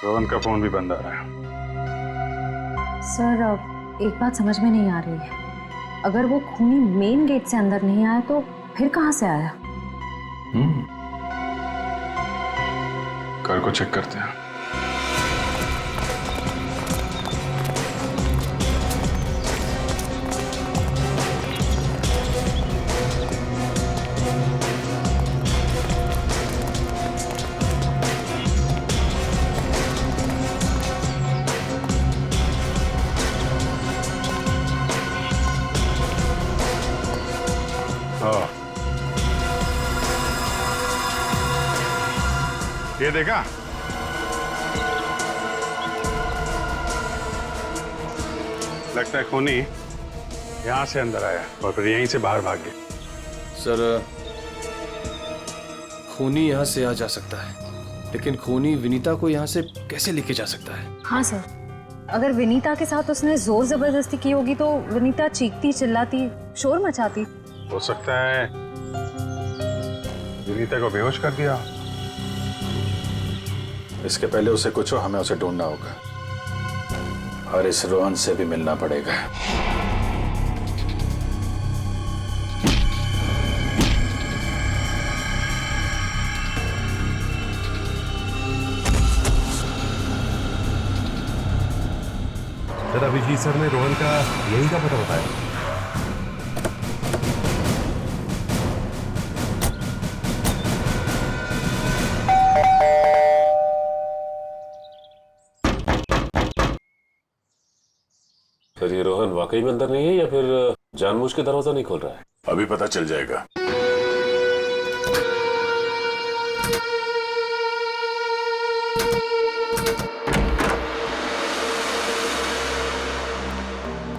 रोहन का फोन भी बंद आ रहा है। सर, एक बात समझ में नहीं आ रही है। अगर वो खूनी मेन गेट से अंदर नहीं आया तो फिर कहाँ से आया? घर को चेक करते हैं। ये देखा? लगता है खूनी यहां से अंदर आया और फिर यहीं से बाहर भाग गया। सर, खूनी यहाँ से आ जा सकता है, लेकिन खूनी विनीता को यहाँ से कैसे लेके जा सकता है? हाँ सर, अगर विनीता के साथ उसने जोर जबरदस्ती की होगी तो विनीता चीखती चिल्लाती शोर मचाती। हो सकता है विनीता को बेहोश कर दिया। इसके पहले उसे कुछ हो, हमें उसे ढूंढना होगा और इस रोहन से भी मिलना पड़ेगा। सर, अभिजीत सर ने रोहन का यही का पता बताया। सर, ये रोहन वाकई में अंदर नहीं है या फिर जानबूझ के दरवाजा नहीं खोल रहा है? अभी पता चल जाएगा।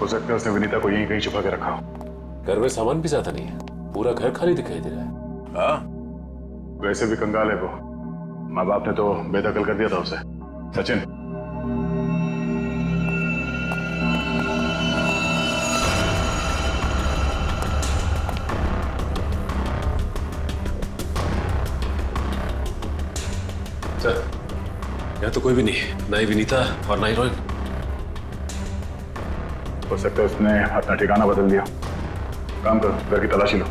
हो सकता है उसने विनीता को यहीं कहीं छुपा के रखा हो। घर में सामान भी ज्यादा नहीं है, पूरा घर खाली दिखाई दे रहा है। हाँ, वैसे भी कंगाल है वो। माँ बाप ने तो बेदखल कर दिया था उसे। सचिन, सर, यहाँ तो कोई भी नहीं है, ना ही विनीता और ना ही रोहन। हो सकता है उसने अपना ठिकाना बदल दिया। काम करो, घर की तलाशी लो,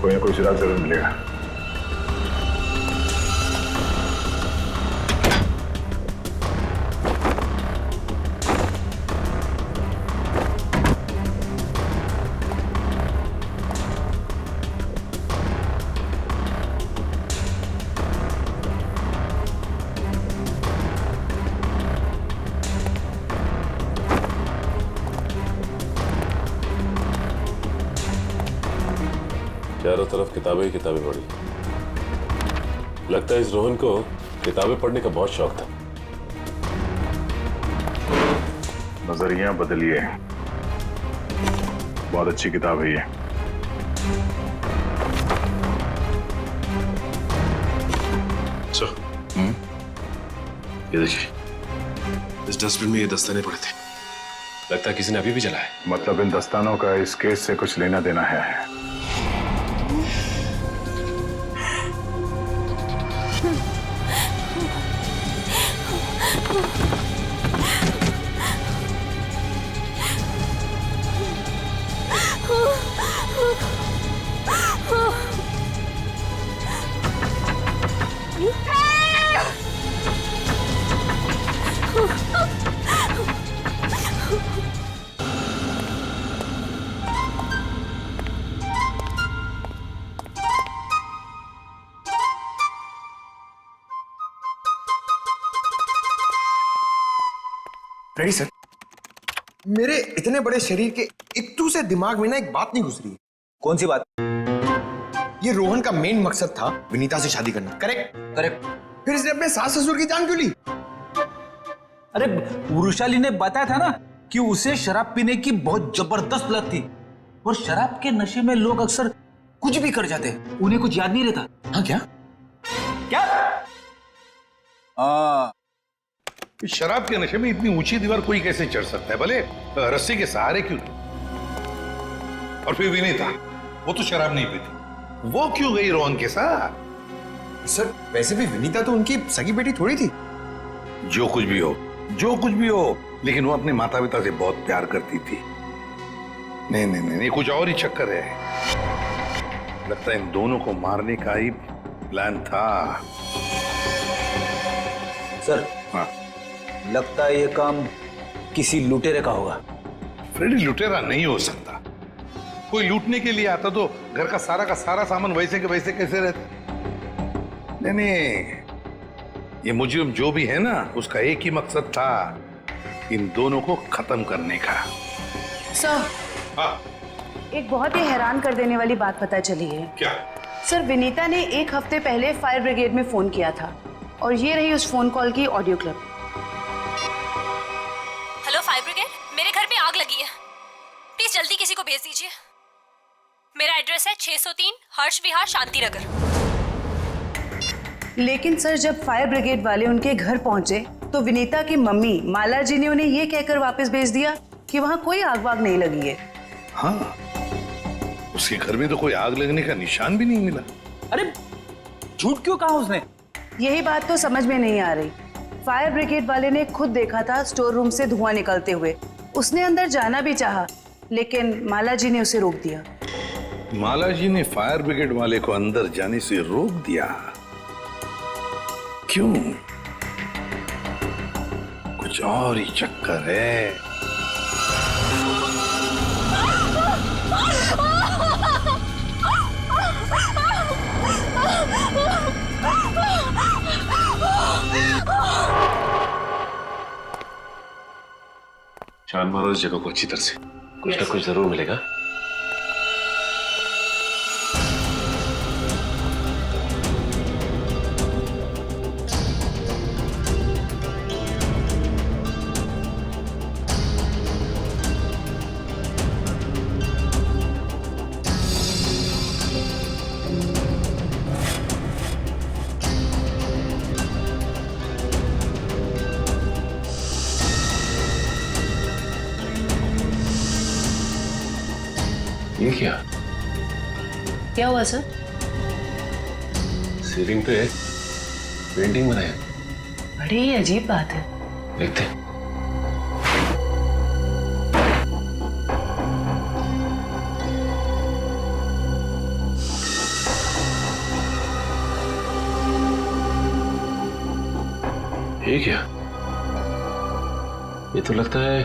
कोई ना कोई सुराग जरूर मिलेगा। चारों तरफ किताबें ही किताबें पढ़ी। लगता है इस रोहन को किताबें पढ़ने का बहुत शौक था। नजरिया बदलिए, बहुत अच्छी किताब है ये। ये देखिए, इस डस्टबिन में ये दस्ताने पड़े थे। लगता है किसी ने अभी भी जलाया। मतलब इन दस्तानों का इस केस से कुछ लेना देना है। Ready sir. मेरे इतने बड़े शरीर के इत्तू से दिमाग में ना एक बात नहीं घुस रही है। कौन सी बात? ये रोहन का मेन मकसद था विनीता से शादी करना, करेक्ट? करेक्ट। फिर इसने अपने सास ससुर की जान क्यों ली? अरे वृषाली ने बताया था ना कि उसे शराब पीने की बहुत जबरदस्त लत थी, और शराब के नशे में लोग अक्सर कुछ भी कर जाते हैं, उन्हें कुछ याद नहीं रहता। हाँ क्या? शराब के नशे में इतनी ऊंची दीवार कोई कैसे चढ़ सकता है, भले रस्सी के सहारे क्यों? और फिर विनीता, वो तो शराब नहीं पीती, वो क्यों गई रोहन के साथ? सर वैसे भी विनीता तो उनकी सगी बेटी थोड़ी थी। जो कुछ भी हो, लेकिन वो अपने माता पिता से बहुत प्यार करती थी। नहीं नहीं नहीं, कुछ और ही चक्कर है। लगता है इन दोनों को मारने का ही प्लान था। सर, हाँ, लगता है ये काम किसी लुटेरे का होगा। फ्रेडी लुटेरा नहीं हो सकता। कोई लूटने के लिए आता तो घर का सारा सामान वैसे के वैसे कैसे रहता? नहीं, ये मुजरिम जो भी है ना, उसका एक ही मकसद था, इन दोनों को खत्म करने का। सर, हाँ, एक बहुत ही हैरान कर देने वाली बात पता चली है। क्या? सर, विनीता ने 1 हफ्ते पहले फायर ब्रिगेड में फोन किया था, और ये रही उस फोन कॉल की audio clip. Hello fire brigade, मेरे घर में आग लगी है, प्लीज जल्दी किसी को भेज दीजिए। मेरा एड्रेस है 603 हर्ष विहार शांति नगर। लेकिन सर, जब फायर ब्रिगेड वाले उनके घर पहुंचे तो विनीता की मम्मी माला जी ने उन्हें ये कहकर वापस भेज दिया कि वहां कोई आग वाग नहीं लगी है। हाँ, उसके घर में तो कोई आग लगने का निशान भी नहीं मिला। अरे झूठ क्यों कहा उसने? यही बात तो समझ में नहीं आ रही। फायर ब्रिगेड वाले ने खुद देखा था स्टोर रूम से धुआं निकलते हुए। उसने अंदर जाना भी चाहा, लेकिन माला जी ने उसे रोक दिया। माला जी ने फायर ब्रिगेड वाले को अंदर जाने से रोक दिया? क्यों? कुछ और ही चक्कर है। छान मारो इस जगह को अच्छी तरह से, कुछ ना कुछ जरूर मिलेगा। ये क्या हुआ सर? सीलिंग पे पेंटिंग बनाया। बड़ी ही अजीब बात है। देखते हैं। ये क्या? ये तो लगता है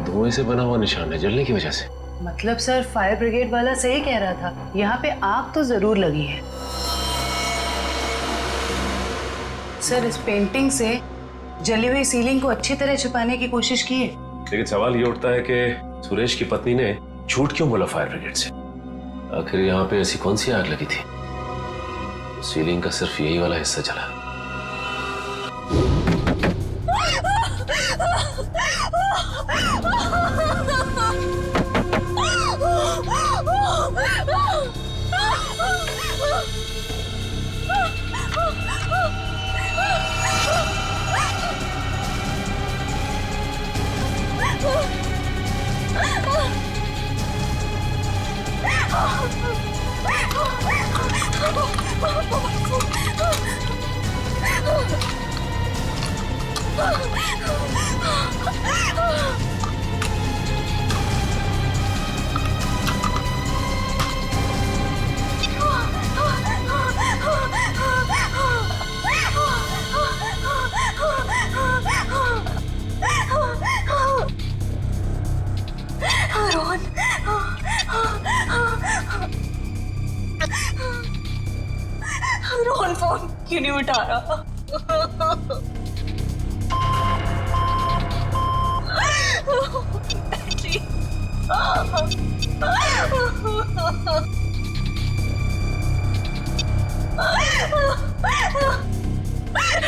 धुएं से बना हुआ निशान है, जलने की वजह से। मतलब सर फायर ब्रिगेड वाला सही कह रहा था, यहाँ पे आग तो जरूर लगी है। सर इस पेंटिंग से जली हुई सीलिंग को अच्छी तरह छुपाने की कोशिश की है। लेकिन सवाल ये उठता है कि सुरेश की पत्नी ने झूठ क्यों बोला फायर ब्रिगेड से? आखिर यहाँ पे ऐसी कौन सी आग लगी थी? सीलिंग का सिर्फ यही वाला हिस्सा जला। रोहन फोन क्यों नहीं उठा रहा?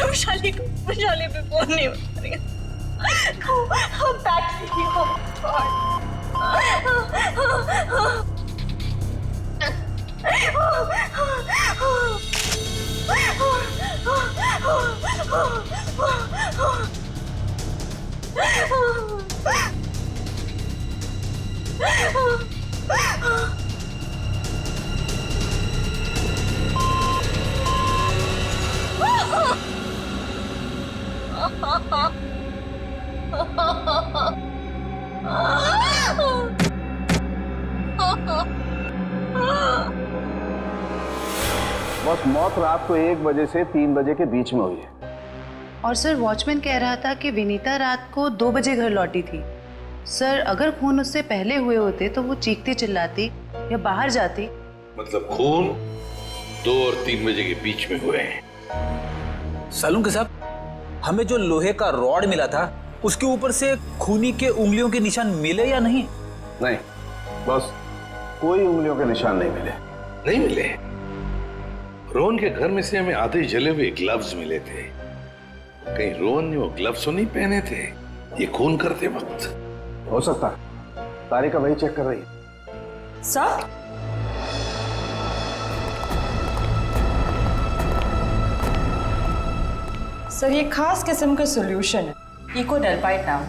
वैशाली पे फोन नहीं उठा रही। बस मौत रात को 1 बजे से 3 बजे के बीच में हुई है। और सर वॉचमैन कह रहा था कि विनीता रात को 2 बजे घर लौटी थी। सर अगर खून उससे पहले हुए होते तो वो चीखती चिल्लाती या बाहर जाती। मतलब खून 2 और 3 बजे के बीच में हुए हैं। सालुंके साहब, हमें जो लोहे का रॉड मिला था उसके ऊपर से खूनी के उंगलियों के निशान मिले या नहीं? नहीं, बस कोई उंगलियों के निशान नहीं मिले। नहीं मिले? रोहन के घर में से हमें आधे जले हुए ग्लव्स मिले थे। कहीं रोहन ने वो ग्लव्स तो नहीं पहने थे ये खून करते वक्त? हो सकता है, तारिका वही चेक कर रही है। सर सर ये खास किस्म का सॉल्यूशन है, इको डेल्पाइट नाम।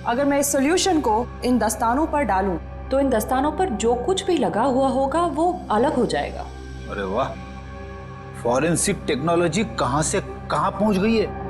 अगर मैं इस सॉल्यूशन को इन दस्तानों पर डालूं तो इन दस्तानों पर जो कुछ भी लगा हुआ होगा वो अलग हो जाएगा। अरे वाह, फॉरेंसिक टेक्नोलॉजी कहां से कहां पहुंच गई है।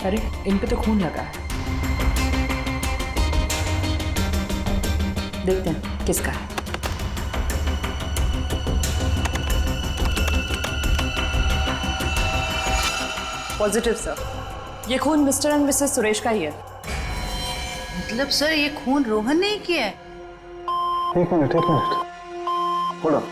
अरे इन पे तो खून लगा है, देखते हैं किसका है। पॉजिटिव सर, ये खून मिस्टर एंड मिसेस सुरेश का ही है। मतलब सर ये खून रोहन ने ही किया है? एक मिनट होल्ड ऑन।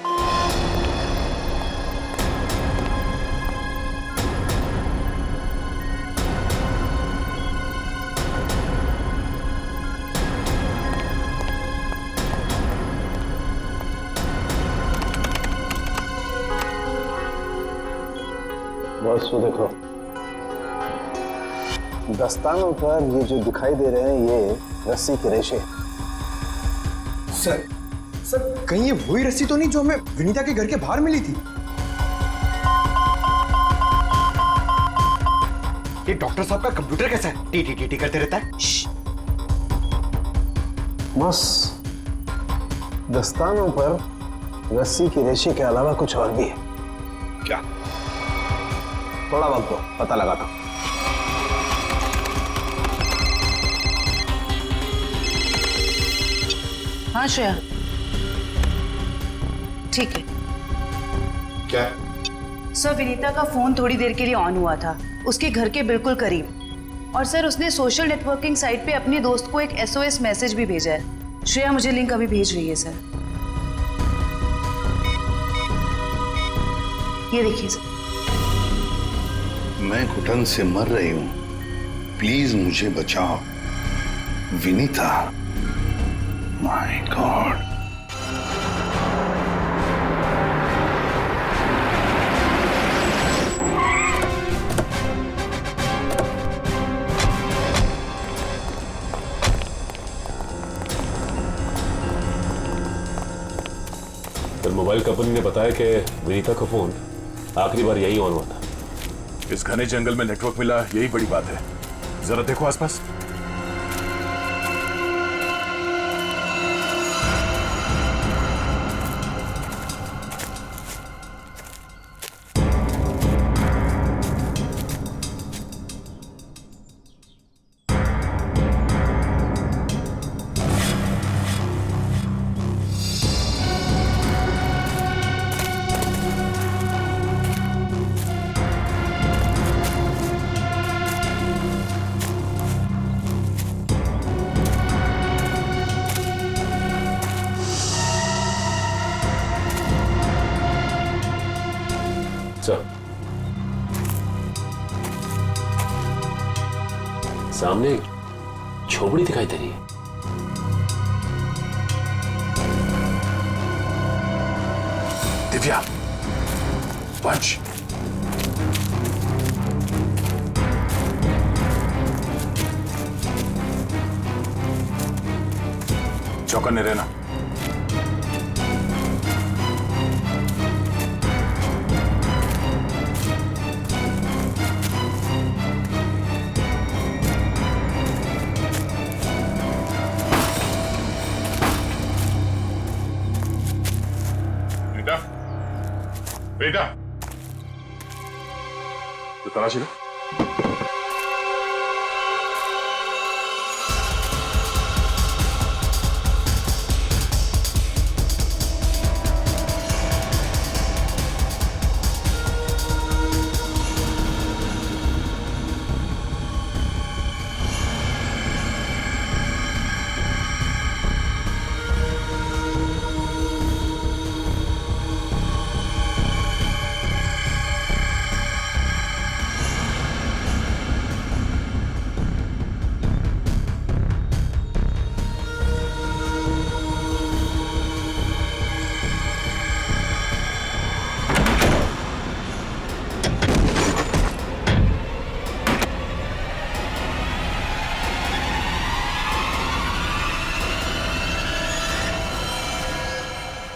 बस वो देखो, दस्तानों पर ये जो दिखाई दे रहे हैं ये रस्सी के रेशे। सर कहीं ये वही रस्सी तो नहीं जो हमें विनीता के घर के बाहर मिली थी? ये डॉक्टर साहब का कंप्यूटर कैसा है? टी करते रहता है। बस दस्तानों पर रस्सी के रेशे के अलावा कुछ और भी है। क्या? थोड़ा वक्त दो, पता लगाता हूं। हाँ श्रेया, ठीक है। क्या? सर विनीता का फोन थोड़ी देर के लिए ऑन हुआ था, उसके घर के बिल्कुल करीब। और सर उसने सोशल नेटवर्किंग साइट पे अपने दोस्त को एक SOS मैसेज भी भेजा है। श्रेया मुझे लिंक अभी भेज रही है सर। ये देखिए सर। मैं घुटन से मर रही हूं, प्लीज मुझे बचाओ। Vinita, my God. फिर मोबाइल कंपनी ने बताया कि विनीता का फोन आखिरी बार यही ऑन हुआ था। इस घने जंगल में नेटवर्क मिला, यही बड़ी बात है। जरा देखो आसपास। सामने झोपड़ी दिखाई दे रही है। दिव्या, पंच। चौकन्ने रहना। बेटा, तो तलाशी लो।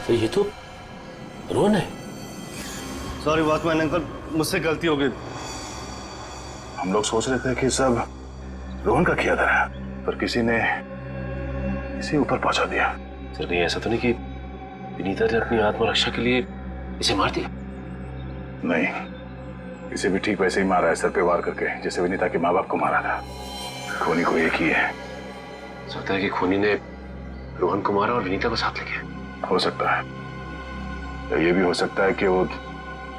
तो ये तो रोहन है। सॉरी वॉचमैन अंकल, मुझसे गलती हो गई। हम लोग सोच रहे थे कि सब रोहन का किया था, पर किसी ने इसे ऊपर पहुंचा दिया। सर कहीं ऐसा तो नहीं कि विनीता ने अपनी आत्मरक्षा के लिए इसे मार दिया? नहीं, इसे भी ठीक वैसे ही मारा है, सर पे वार करके, जैसे विनीता के माँ बाप को मारा था। खूनी को एक ही है। सोचता है कि खूनी ने रोहन को मारा और विनीता को साथ ले गया। हो सकता है, या ये भी हो सकता है कि वो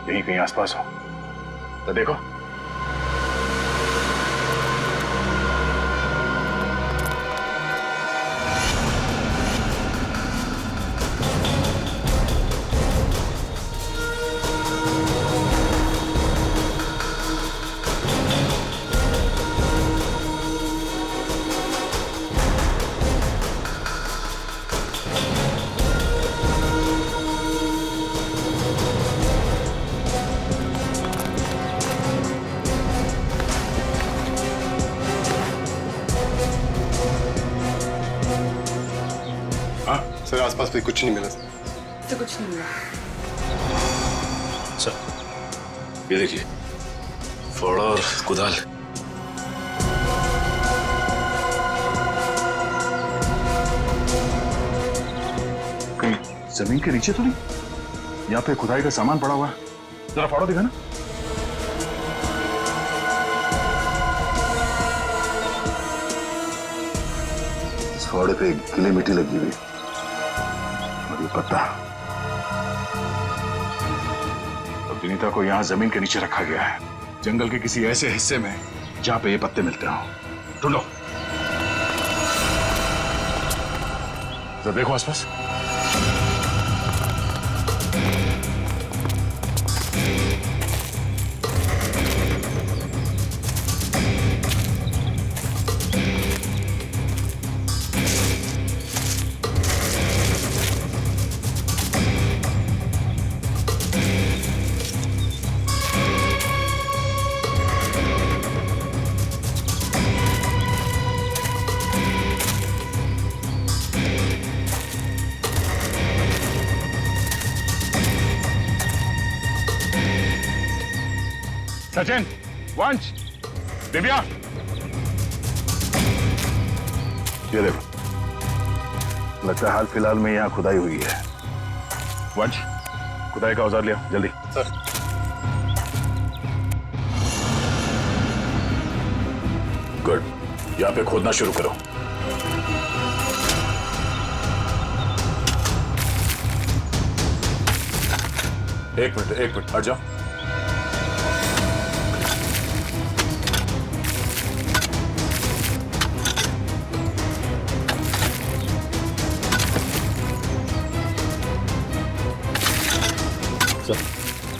यही कहीं आसपास हो। तो देखो, सर आसपास भी कुछ नहीं मिला तो कुछ नहीं मिला। सर ये देखिए, फावड़ा और कुदाल। कहीं जमीन के नीचे तो नहीं? यहाँ पे खुदाई का सामान पड़ा हुआ है, जरा फाड़ो दिखा ना। इस फावड़े पे गीली मिट्टी लगी हुई और ये पत्ता। अब विनीता को यहाँ जमीन के नीचे रखा गया है, जंगल के किसी ऐसे हिस्से में जहाँ पे ये पत्ते मिलते हो। ढूंढो, जरा देखो आसपास। सचिन, वंश, दिव्या, ये देखो, लगता है हाल फिलहाल में यहाँ खुदाई हुई है। वंश, खुदाई का औजार लिया जल्दी। सर। गुड, यहाँ पे खोदना शुरू करो। एक मिनट हट जाओ।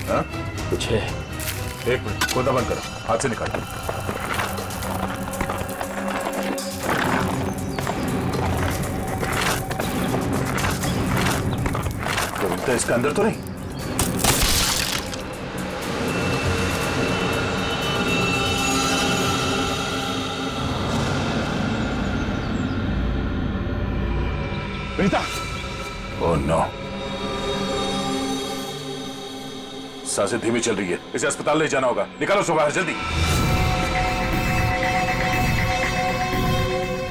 हाँ? कुछ है। एक मिनट, खोदा बंद करो, हाथ से निकालो। तो इसके अंदर तो नहीं? विनीता! ओह नो, सांसें धीमी चल रही है, इसे अस्पताल ले जाना होगा। निकालो उसको बाहर जल्दी।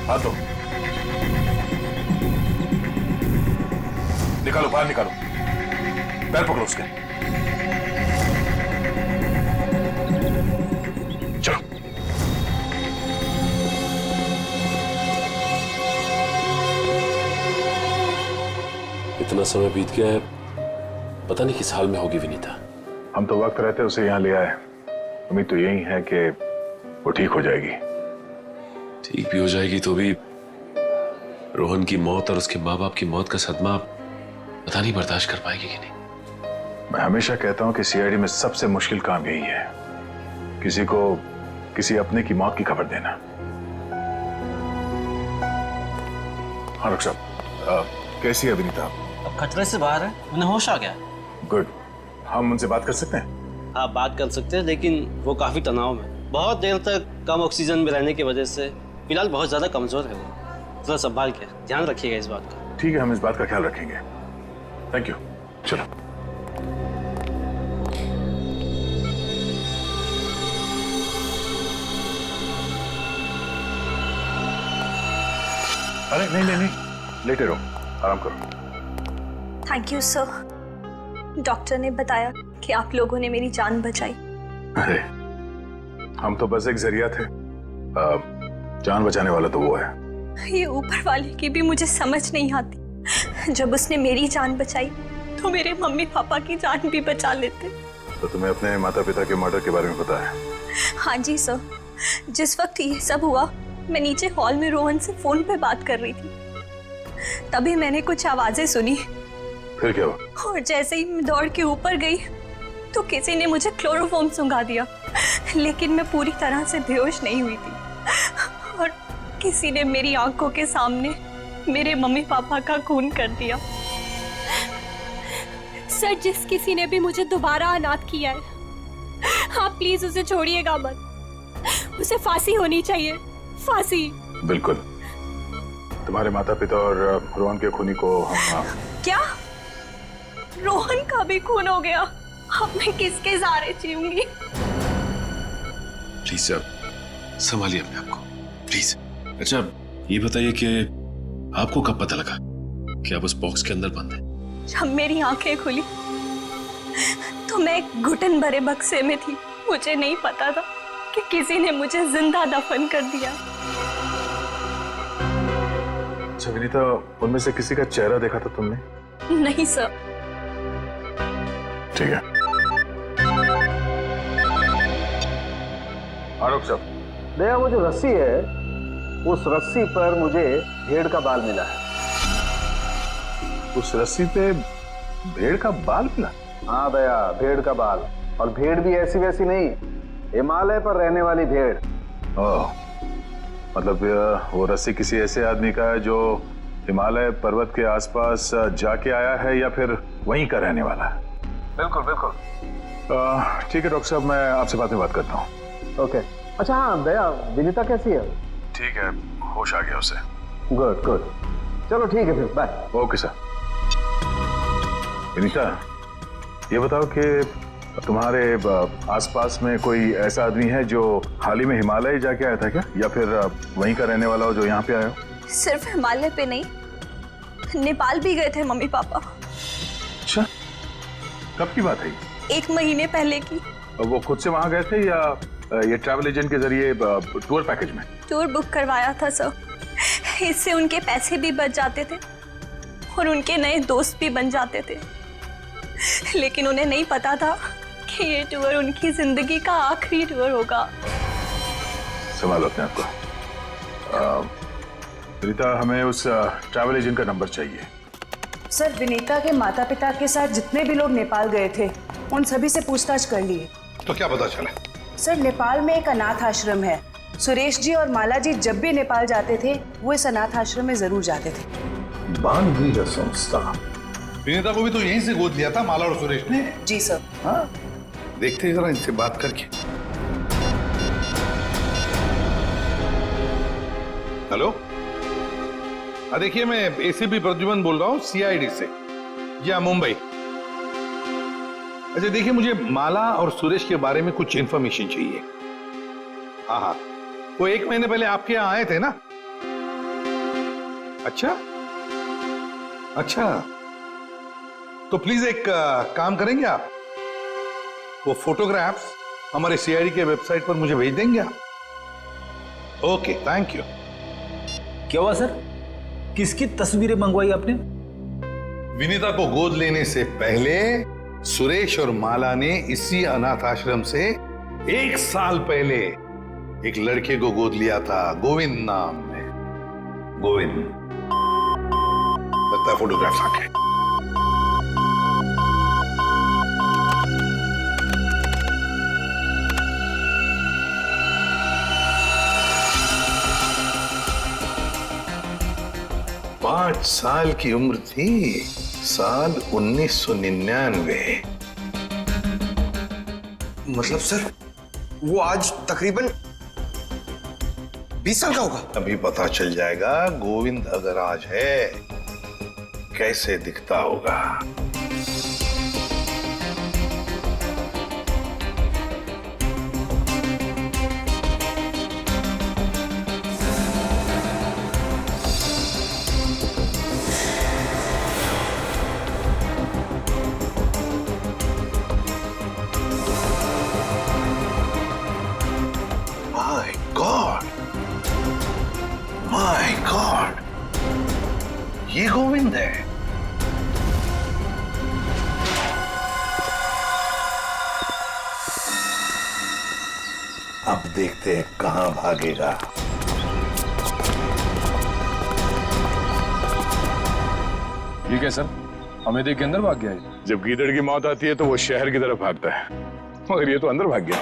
हाथ दो, निकालो बाहर, निकालो। पैर पकड़ो उसके। चलो। इतना समय बीत गया है, पता नहीं किस हाल में होगी विनीता। हम तो वक्त रहते उसे यहाँ ले आए, उम्मीद तो यही है कि वो ठीक हो जाएगी। ठीक भी हो जाएगी तो भी रोहन की मौत और उसके माँ बाप की मौत का सदमा पता नहीं बर्दाश्त कर पाएगी कि नहीं। मैं हमेशा कहता हूँ कि सीआईडी में सबसे मुश्किल काम यही है, किसी को किसी अपने की मौत की खबर देना। हाँ डॉक्टर साहब, कैसी है विनीता? अब खतरे से बाहर है, उन्हें होश आ गया। गुड, हम उनसे बात कर सकते हैं? हाँ बात कर सकते हैं, लेकिन वो काफी तनाव में, बहुत देर तक कम ऑक्सीजन में रहने की वजह से फिलहाल बहुत ज्यादा कमजोर है वो। थोड़ा संभाल के ध्यान रखिएगा इस बात का। ठीक है, हम इस बात का ख्याल रखेंगे। Thank you. चलो। अरे नहीं, लेटे रहो, आराम करो। Thank you sir. डॉक्टर ने बताया कि आप लोगों ने मेरी जान बचाई। अरे हम तो बस एक जरिया थे, जान बचाने वाला तो वो है। ये ऊपर वाले की भी मुझे समझ नहीं आती। जब उसने मेरी जान बचाई तो मेरे मम्मी पापा की जान भी बचा लेते। तो तुम्हें अपने माता पिता के मर्डर के बारे में पता है? हाँ जी सर, जिस वक्त ये सब हुआ मैं नीचे हॉल में रोहन से फोन पे बात कर रही थी, तभी मैंने कुछ आवाजें सुनी। फिर क्या हुआ? और जैसे ही मैं दौड़ के ऊपर गई तो किसी ने मुझे क्लोरोफॉर्म सुंघा दिया, लेकिन मैं पूरी तरह से बेहोश नहीं हुई थी। और किसी ने मेरी आंखों के सामने मेरे मम्मी पापा का खून कर दिया। सर, जिस किसी ने भी मुझे दोबारा अनाथ किया है, आप प्लीज उसे छोड़िएगा मत। उसे फांसी होनी चाहिए, फांसी। बिल्कुल, तुम्हारे माता पिता और रोहन के खूनी को हम क्या रोहन का भी खून हो गया? अब मैं किसके सहारे जीऊंगी? प्लीज सर, संभालिए अपने आप को, प्लीज। अच्छा ये बताइए कि आपको कब पता लगा कि आप उस बॉक्स के अंदर बंद हैं? जब मेरी आंखें खुली तो मैं एक घुटन भरे बक्से में थी। मुझे नहीं पता था कि किसी ने मुझे जिंदा दफन कर दिया। अच्छा विनीता, उनमें से किसी का चेहरा देखा था तुमने? नहीं सर। ठीक है। आरोप साहब, दया, वो जो रस्सी है उस रस्सी पर मुझे भेड़ का बाल मिला है। उस रस्सी पे भेड़ का बाल मिला? हाँ दया, भेड़ का बाल। और भेड़ भी ऐसी वैसी नहीं, हिमालय पर रहने वाली भेड़। ओह, मतलब वो रस्सी किसी ऐसे आदमी का है जो हिमालय पर्वत के आसपास जाके आया है या फिर वहीं का रहने वाला है? बिल्कुल बिल्कुल। ठीक है डॉक्टर साहब, मैं आपसे बाद में बात करता हूँ। ओके। अच्छा हाँ दया, विनीता कैसी है? ठीक है, होश आ गया उसे। गुड गुड, चलो ठीक है फिर, बाय। Okay sir. विनीता, ये बताओ कि तुम्हारे आसपास में कोई ऐसा आदमी है जो हाल ही में हिमालय जाके आया था क्या, या फिर वहीं का रहने वाला हो जो यहाँ पे आया हो? सिर्फ हिमालय पे नहीं, नेपाल भी गए थे मम्मी पापा। अच्छा, कब की बात है? 1 महीने पहले की। वो खुद से वहां गए थे या ये ट्रैवल एजेंट के जरिए टूर पैकेज में? टूर बुक करवाया था सर। इससे उनके पैसे भी बच जाते थे और उनके नए दोस्त भी बन जाते थे। लेकिन उन्हें नहीं पता था कि ये टूर उनकी जिंदगी का आखिरी टूर होगा। संभालो अपने आप को। विनीता, हमें उस ट्रैवल एजेंट का नंबर चाहिए। सर, विनीता के माता पिता के साथ जितने भी लोग नेपाल गए थे उन सभी से पूछताछ कर लिए। तो क्या पता चला? सर, नेपाल में एक अनाथ आश्रम है। सुरेश जी और माला जी जब भी नेपाल जाते थे वो इस अनाथ आश्रम में जरूर जाते थे। बानवीर संस्था। विनीता को भी तो यहीं से गोद लिया था माला और सुरेश ने। जी सर। हाँ, देखते हैं जरा इनसे बात करके। हेलो, देखिए मैं एसीपी प्रद्युमन बोल रहा हूँ सीआईडी से, या मुंबई। अच्छा देखिए, मुझे माला और सुरेश के बारे में कुछ इंफॉर्मेशन चाहिए। हाँ हाँ, वो 1 महीने पहले आपके यहाँ आए थे ना? अच्छा अच्छा, तो प्लीज एक काम करेंगे आप, वो फोटोग्राफ्स हमारे सीआईडी के वेबसाइट पर मुझे भेज देंगे आप? Okay, thank you. क्या हुआ सर, किसकी तस्वीरें मंगवाई आपने? विनीता को गोद लेने से पहले सुरेश और माला ने इसी अनाथ आश्रम से 1 साल पहले एक लड़के को गोद लिया था, गोविंद नाम में। गोविंद, लगता है फोटोग्राफ्स आ गए। पांच साल की उम्र थी, साल 1999। मतलब सर, वो आज तकरीबन 20 साल का होगा। अभी पता चल जाएगा गोविंद अगर आज है कैसे दिखता होगा। माय गॉड, ये गोविंद है। अब देखते हैं कहां भागेगा। ठीक है सर, हमें देख के अंदर भाग गया है। जब गीदड़ की मौत आती है तो वो शहर की तरफ भागता है, मगर ये तो अंदर भाग गया।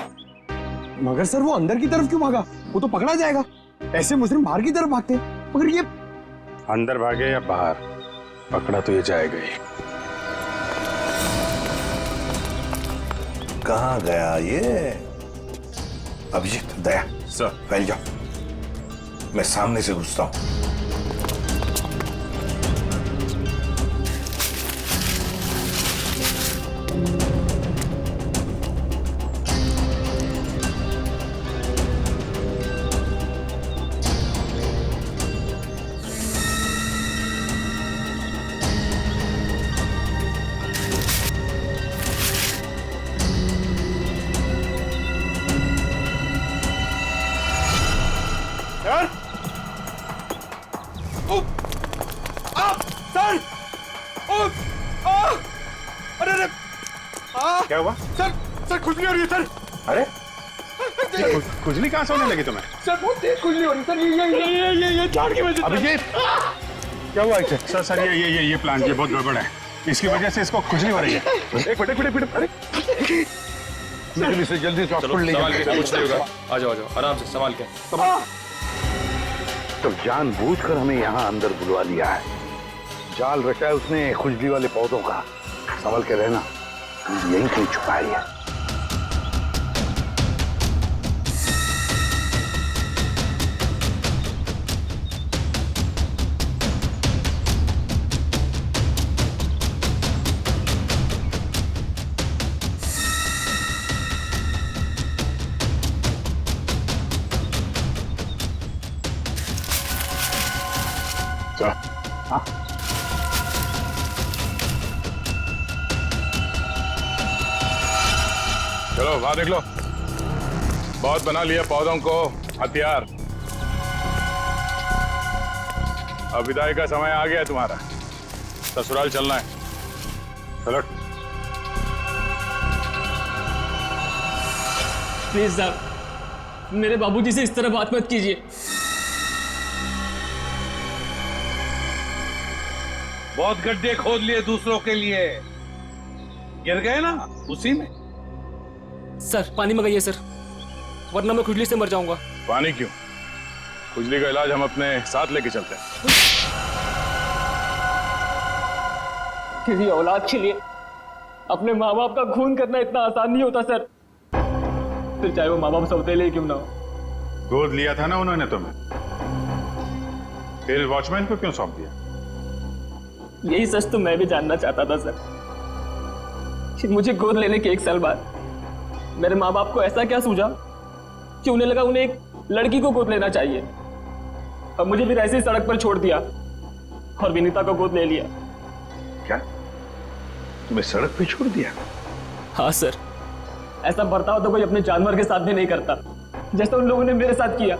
मगर सर, वो अंदर की तरफ क्यों भागा? वो तो पकड़ा जाएगा। ऐसे मुजरिम बाहर की तरफ भागते हैं, मगर ये अंदर भागे या बाहर, पकड़ा तो ये जाएगा ही। कहां गया ये? अभिजीत, दया सर, फैल जाओ, मैं सामने से घुसता हूं। सर अरे अरे क्या हुआ? सर खुजली हो रही है सर। अरे खुजली कहाँ से होने लगी तुम्हें? सर बहुत तेज खुजली हो रही है सर। ये झाड़ की वजह से। अभिजीत क्या हुआ इसे? सर ये प्लांट ये बहुत गड़बड़ है, इसकी वजह से इसको खुजली हो रही है। एक मिनट अरे जल्दी से हॉस्पिटल ले संभाल के, कुछ नहीं होगा। आ जाओ आराम से संभाल के। तो जानबूझकर हमें यहाँ अंदर बुलवा लिया है। जाल रचा है उसने खुजली वाले पौधों का। संभल के रहना, यहीं कहीं छुपाई है। हाँ? चलो बाहर निकलो। बहुत बना लिया पौधों को हथियार। अब विदाई का समय आ गया तुम्हारा। ससुराल चलना है। चलो। प्लीज साहब, मेरे बाबूजी से इस तरह बात मत कीजिए। बहुत गड्ढे खोद लिए दूसरों के लिए, गिर गए ना उसी में। सर पानी मंगाइए सर, वरना मैं खुजली से मर जाऊंगा। पानी क्यों? खुजली का इलाज हम अपने साथ लेके चलते हैं। किसी औलाद के लिए अपने माँ बाप का खून करना इतना आसान नहीं होता सर, फिर चाहे वो माँ बाप सौतेले क्यों ना हो। गोद लिया था ना उन्होंने तुम्हें, फिर वॉचमैन को क्यों सौंप दिया? यही सच तो मैं भी जानना चाहता था सर कि मुझे गोद लेने के 1 साल बाद मेरे माँ बाप को ऐसा क्या सूझा कि उन्हें लगा उन्हें एक लड़की को गोद लेना चाहिए। अब मुझे फिर ऐसे ही सड़क पर छोड़ दिया और विनीता को गोद ले लिया। क्या तुम्हें सड़क पे छोड़ दिया? हाँ सर, ऐसा बर्ताव तो कोई अपने जानवर के साथ भी नहीं करता जैसा उन लोगों ने मेरे साथ किया।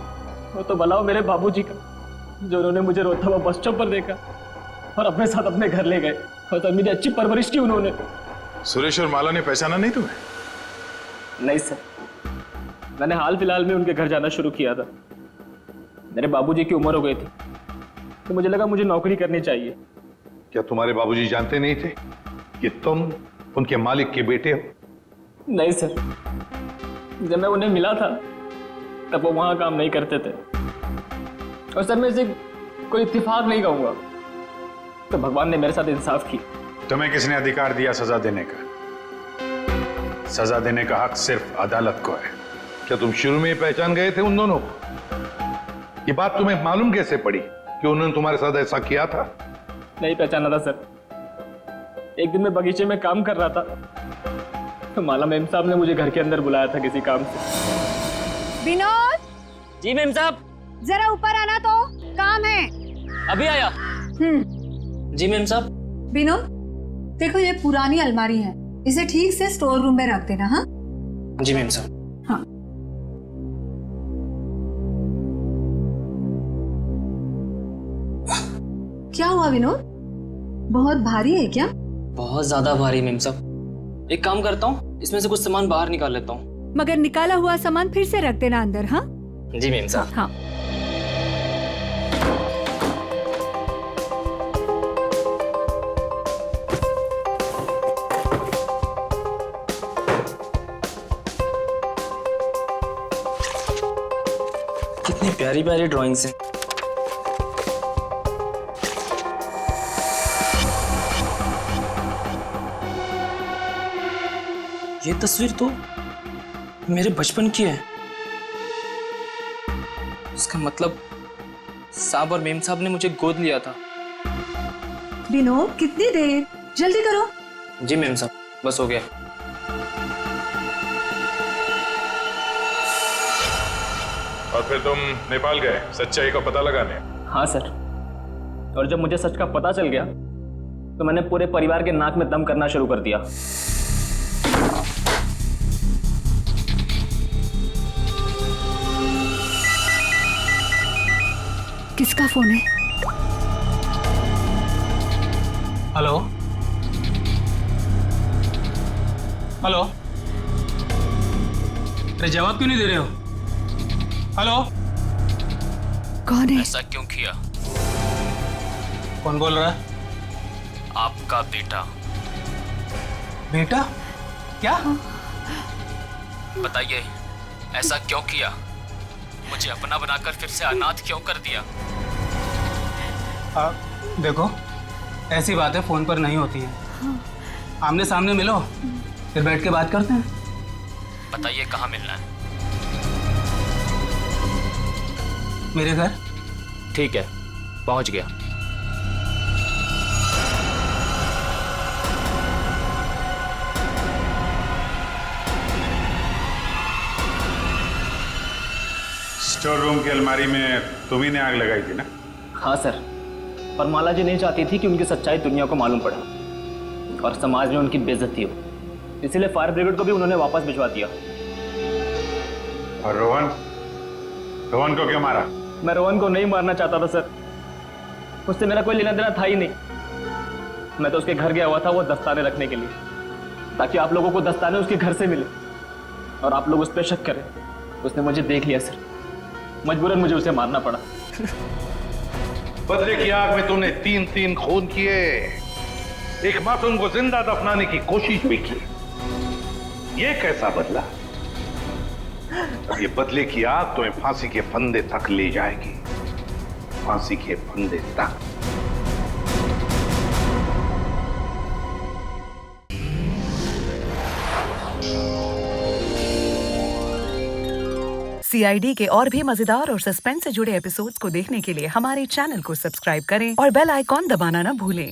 वो तो भला हो मेरे बाबूजी का, जो उन्होंने मुझे रोता हुआ बस स्टॉप पर देखा और अपने साथ अपने घर ले गए और तब मेरी अच्छी परवरिश की उन्होंने। सुरेश और माला ने पहचाना नहीं तुम्हें? नहीं सर, मैंने हाल फिलहाल में उनके घर जाना शुरू किया था। मेरे बाबूजी की उम्र हो गई थी तो मुझे लगा मुझे नौकरी करनी चाहिए। क्या तुम्हारे बाबूजी जानते नहीं थे कि तुम उनके मालिक के बेटे हो? नहीं सर, जब मैं उन्हें मिला था तब वो वहां काम नहीं करते थे। और सर मैं इसे कोई इत्तेफाक नहीं कहूंगा, तो भगवान ने मेरे साथ इंसाफ की। तुम्हें किसने अधिकार दिया सजा देने का? सजा देने का हक सिर्फ अदालत को है। क्या तुम शुरू में ही पहचान गए थे उन दोनों को? ये बात तुम्हें मालूम कैसे पड़ी कि उन्होंने तुम्हारे साथ ऐसा किया था? नहीं पहचाना था सर। एक दिन मैं बगीचे में काम कर रहा था तो माला मेम साहब ने मुझे घर के अंदर बुलाया था किसी काम से। विनोद। जी मेम साहब। जरा ऊपर आना तो, काम है। अभी आया। जी मेम साहब। विनोद देखो, ये पुरानी अलमारी है, इसे ठीक से स्टोर रूम में रख देना। हाँ जी मेम साहब। हाँ। क्या हुआ विनोद, बहुत भारी है क्या? बहुत ज्यादा भारी मेम साहब। एक काम करता हूँ, इसमें से कुछ सामान बाहर निकाल लेता हूँ। मगर निकाला हुआ सामान फिर से रख देना अंदर। हाँ जी मेम साहब। हाँ। कितनी प्यारी प्यारी ड्राइंग्स हैं। ये तस्वीर तो मेरे बचपन की है। इसका मतलब साहब और मेम साहब ने मुझे गोद लिया था। विनोद कितनी देर, जल्दी करो। जी मेम साहब, बस हो गया। और फिर तुम नेपाल गए सच्चाई का पता लगाने? हाँ सर, और जब मुझे सच का पता चल गया तो मैंने पूरे परिवार के नाक में दम करना शुरू कर दिया। किसका फोन है? हेलो हेलो, अरे जवाब क्यों नहीं दे रहे हो? हेलो, कौन है? ऐसा क्यों किया? कौन बोल रहा है? आपका बेटा। बेटा? क्या? बताइए, ऐसा क्यों किया? मुझे अपना बनाकर फिर से अनाथ क्यों कर दिया? देखो, ऐसी बातें फोन पर नहीं होती हैं। आमने सामने मिलो, फिर बैठ के बात करते हैं। बताइए कहाँ मिलना है? मेरे घर। ठीक है, पहुंच गया। स्टोर रूम की अलमारी में तुम्ही ने आग लगाई थी ना? हाँ सर, पर माला जी नहीं चाहती थी कि उनकी सच्चाई दुनिया को मालूम पड़े और समाज में उनकी बेइज्जती हो, इसीलिए फायर ब्रिगेड को भी उन्होंने वापस भिजवा दिया। और रोहन? रोहन को क्यों मारा? मैं रोहन को नहीं मारना चाहता था सर, उससे मेरा कोई लेना देना था ही नहीं। मैं तो उसके घर गया हुआ था वो दस्ताने रखने के लिए, ताकि आप लोगों को दस्ताने उसके घर से मिले और आप लोग उस पर शक करें। उसने मुझे देख लिया सर, मजबूरन मुझे उसे मारना पड़ा। बदले की आग में तूने 3 खून किए, एक मासूम को जिंदा दफनाने की कोशिश भी की। ये कैसा बदला? ये बदले की आग तुम्हें फांसी के फंदे तक ले जाएगी, फांसी के फंदे तक। CID के और भी मजेदार और सस्पेंस से जुड़े एपिसोड्स को देखने के लिए हमारे चैनल को सब्सक्राइब करें और बेल आइकॉन दबाना ना भूलें।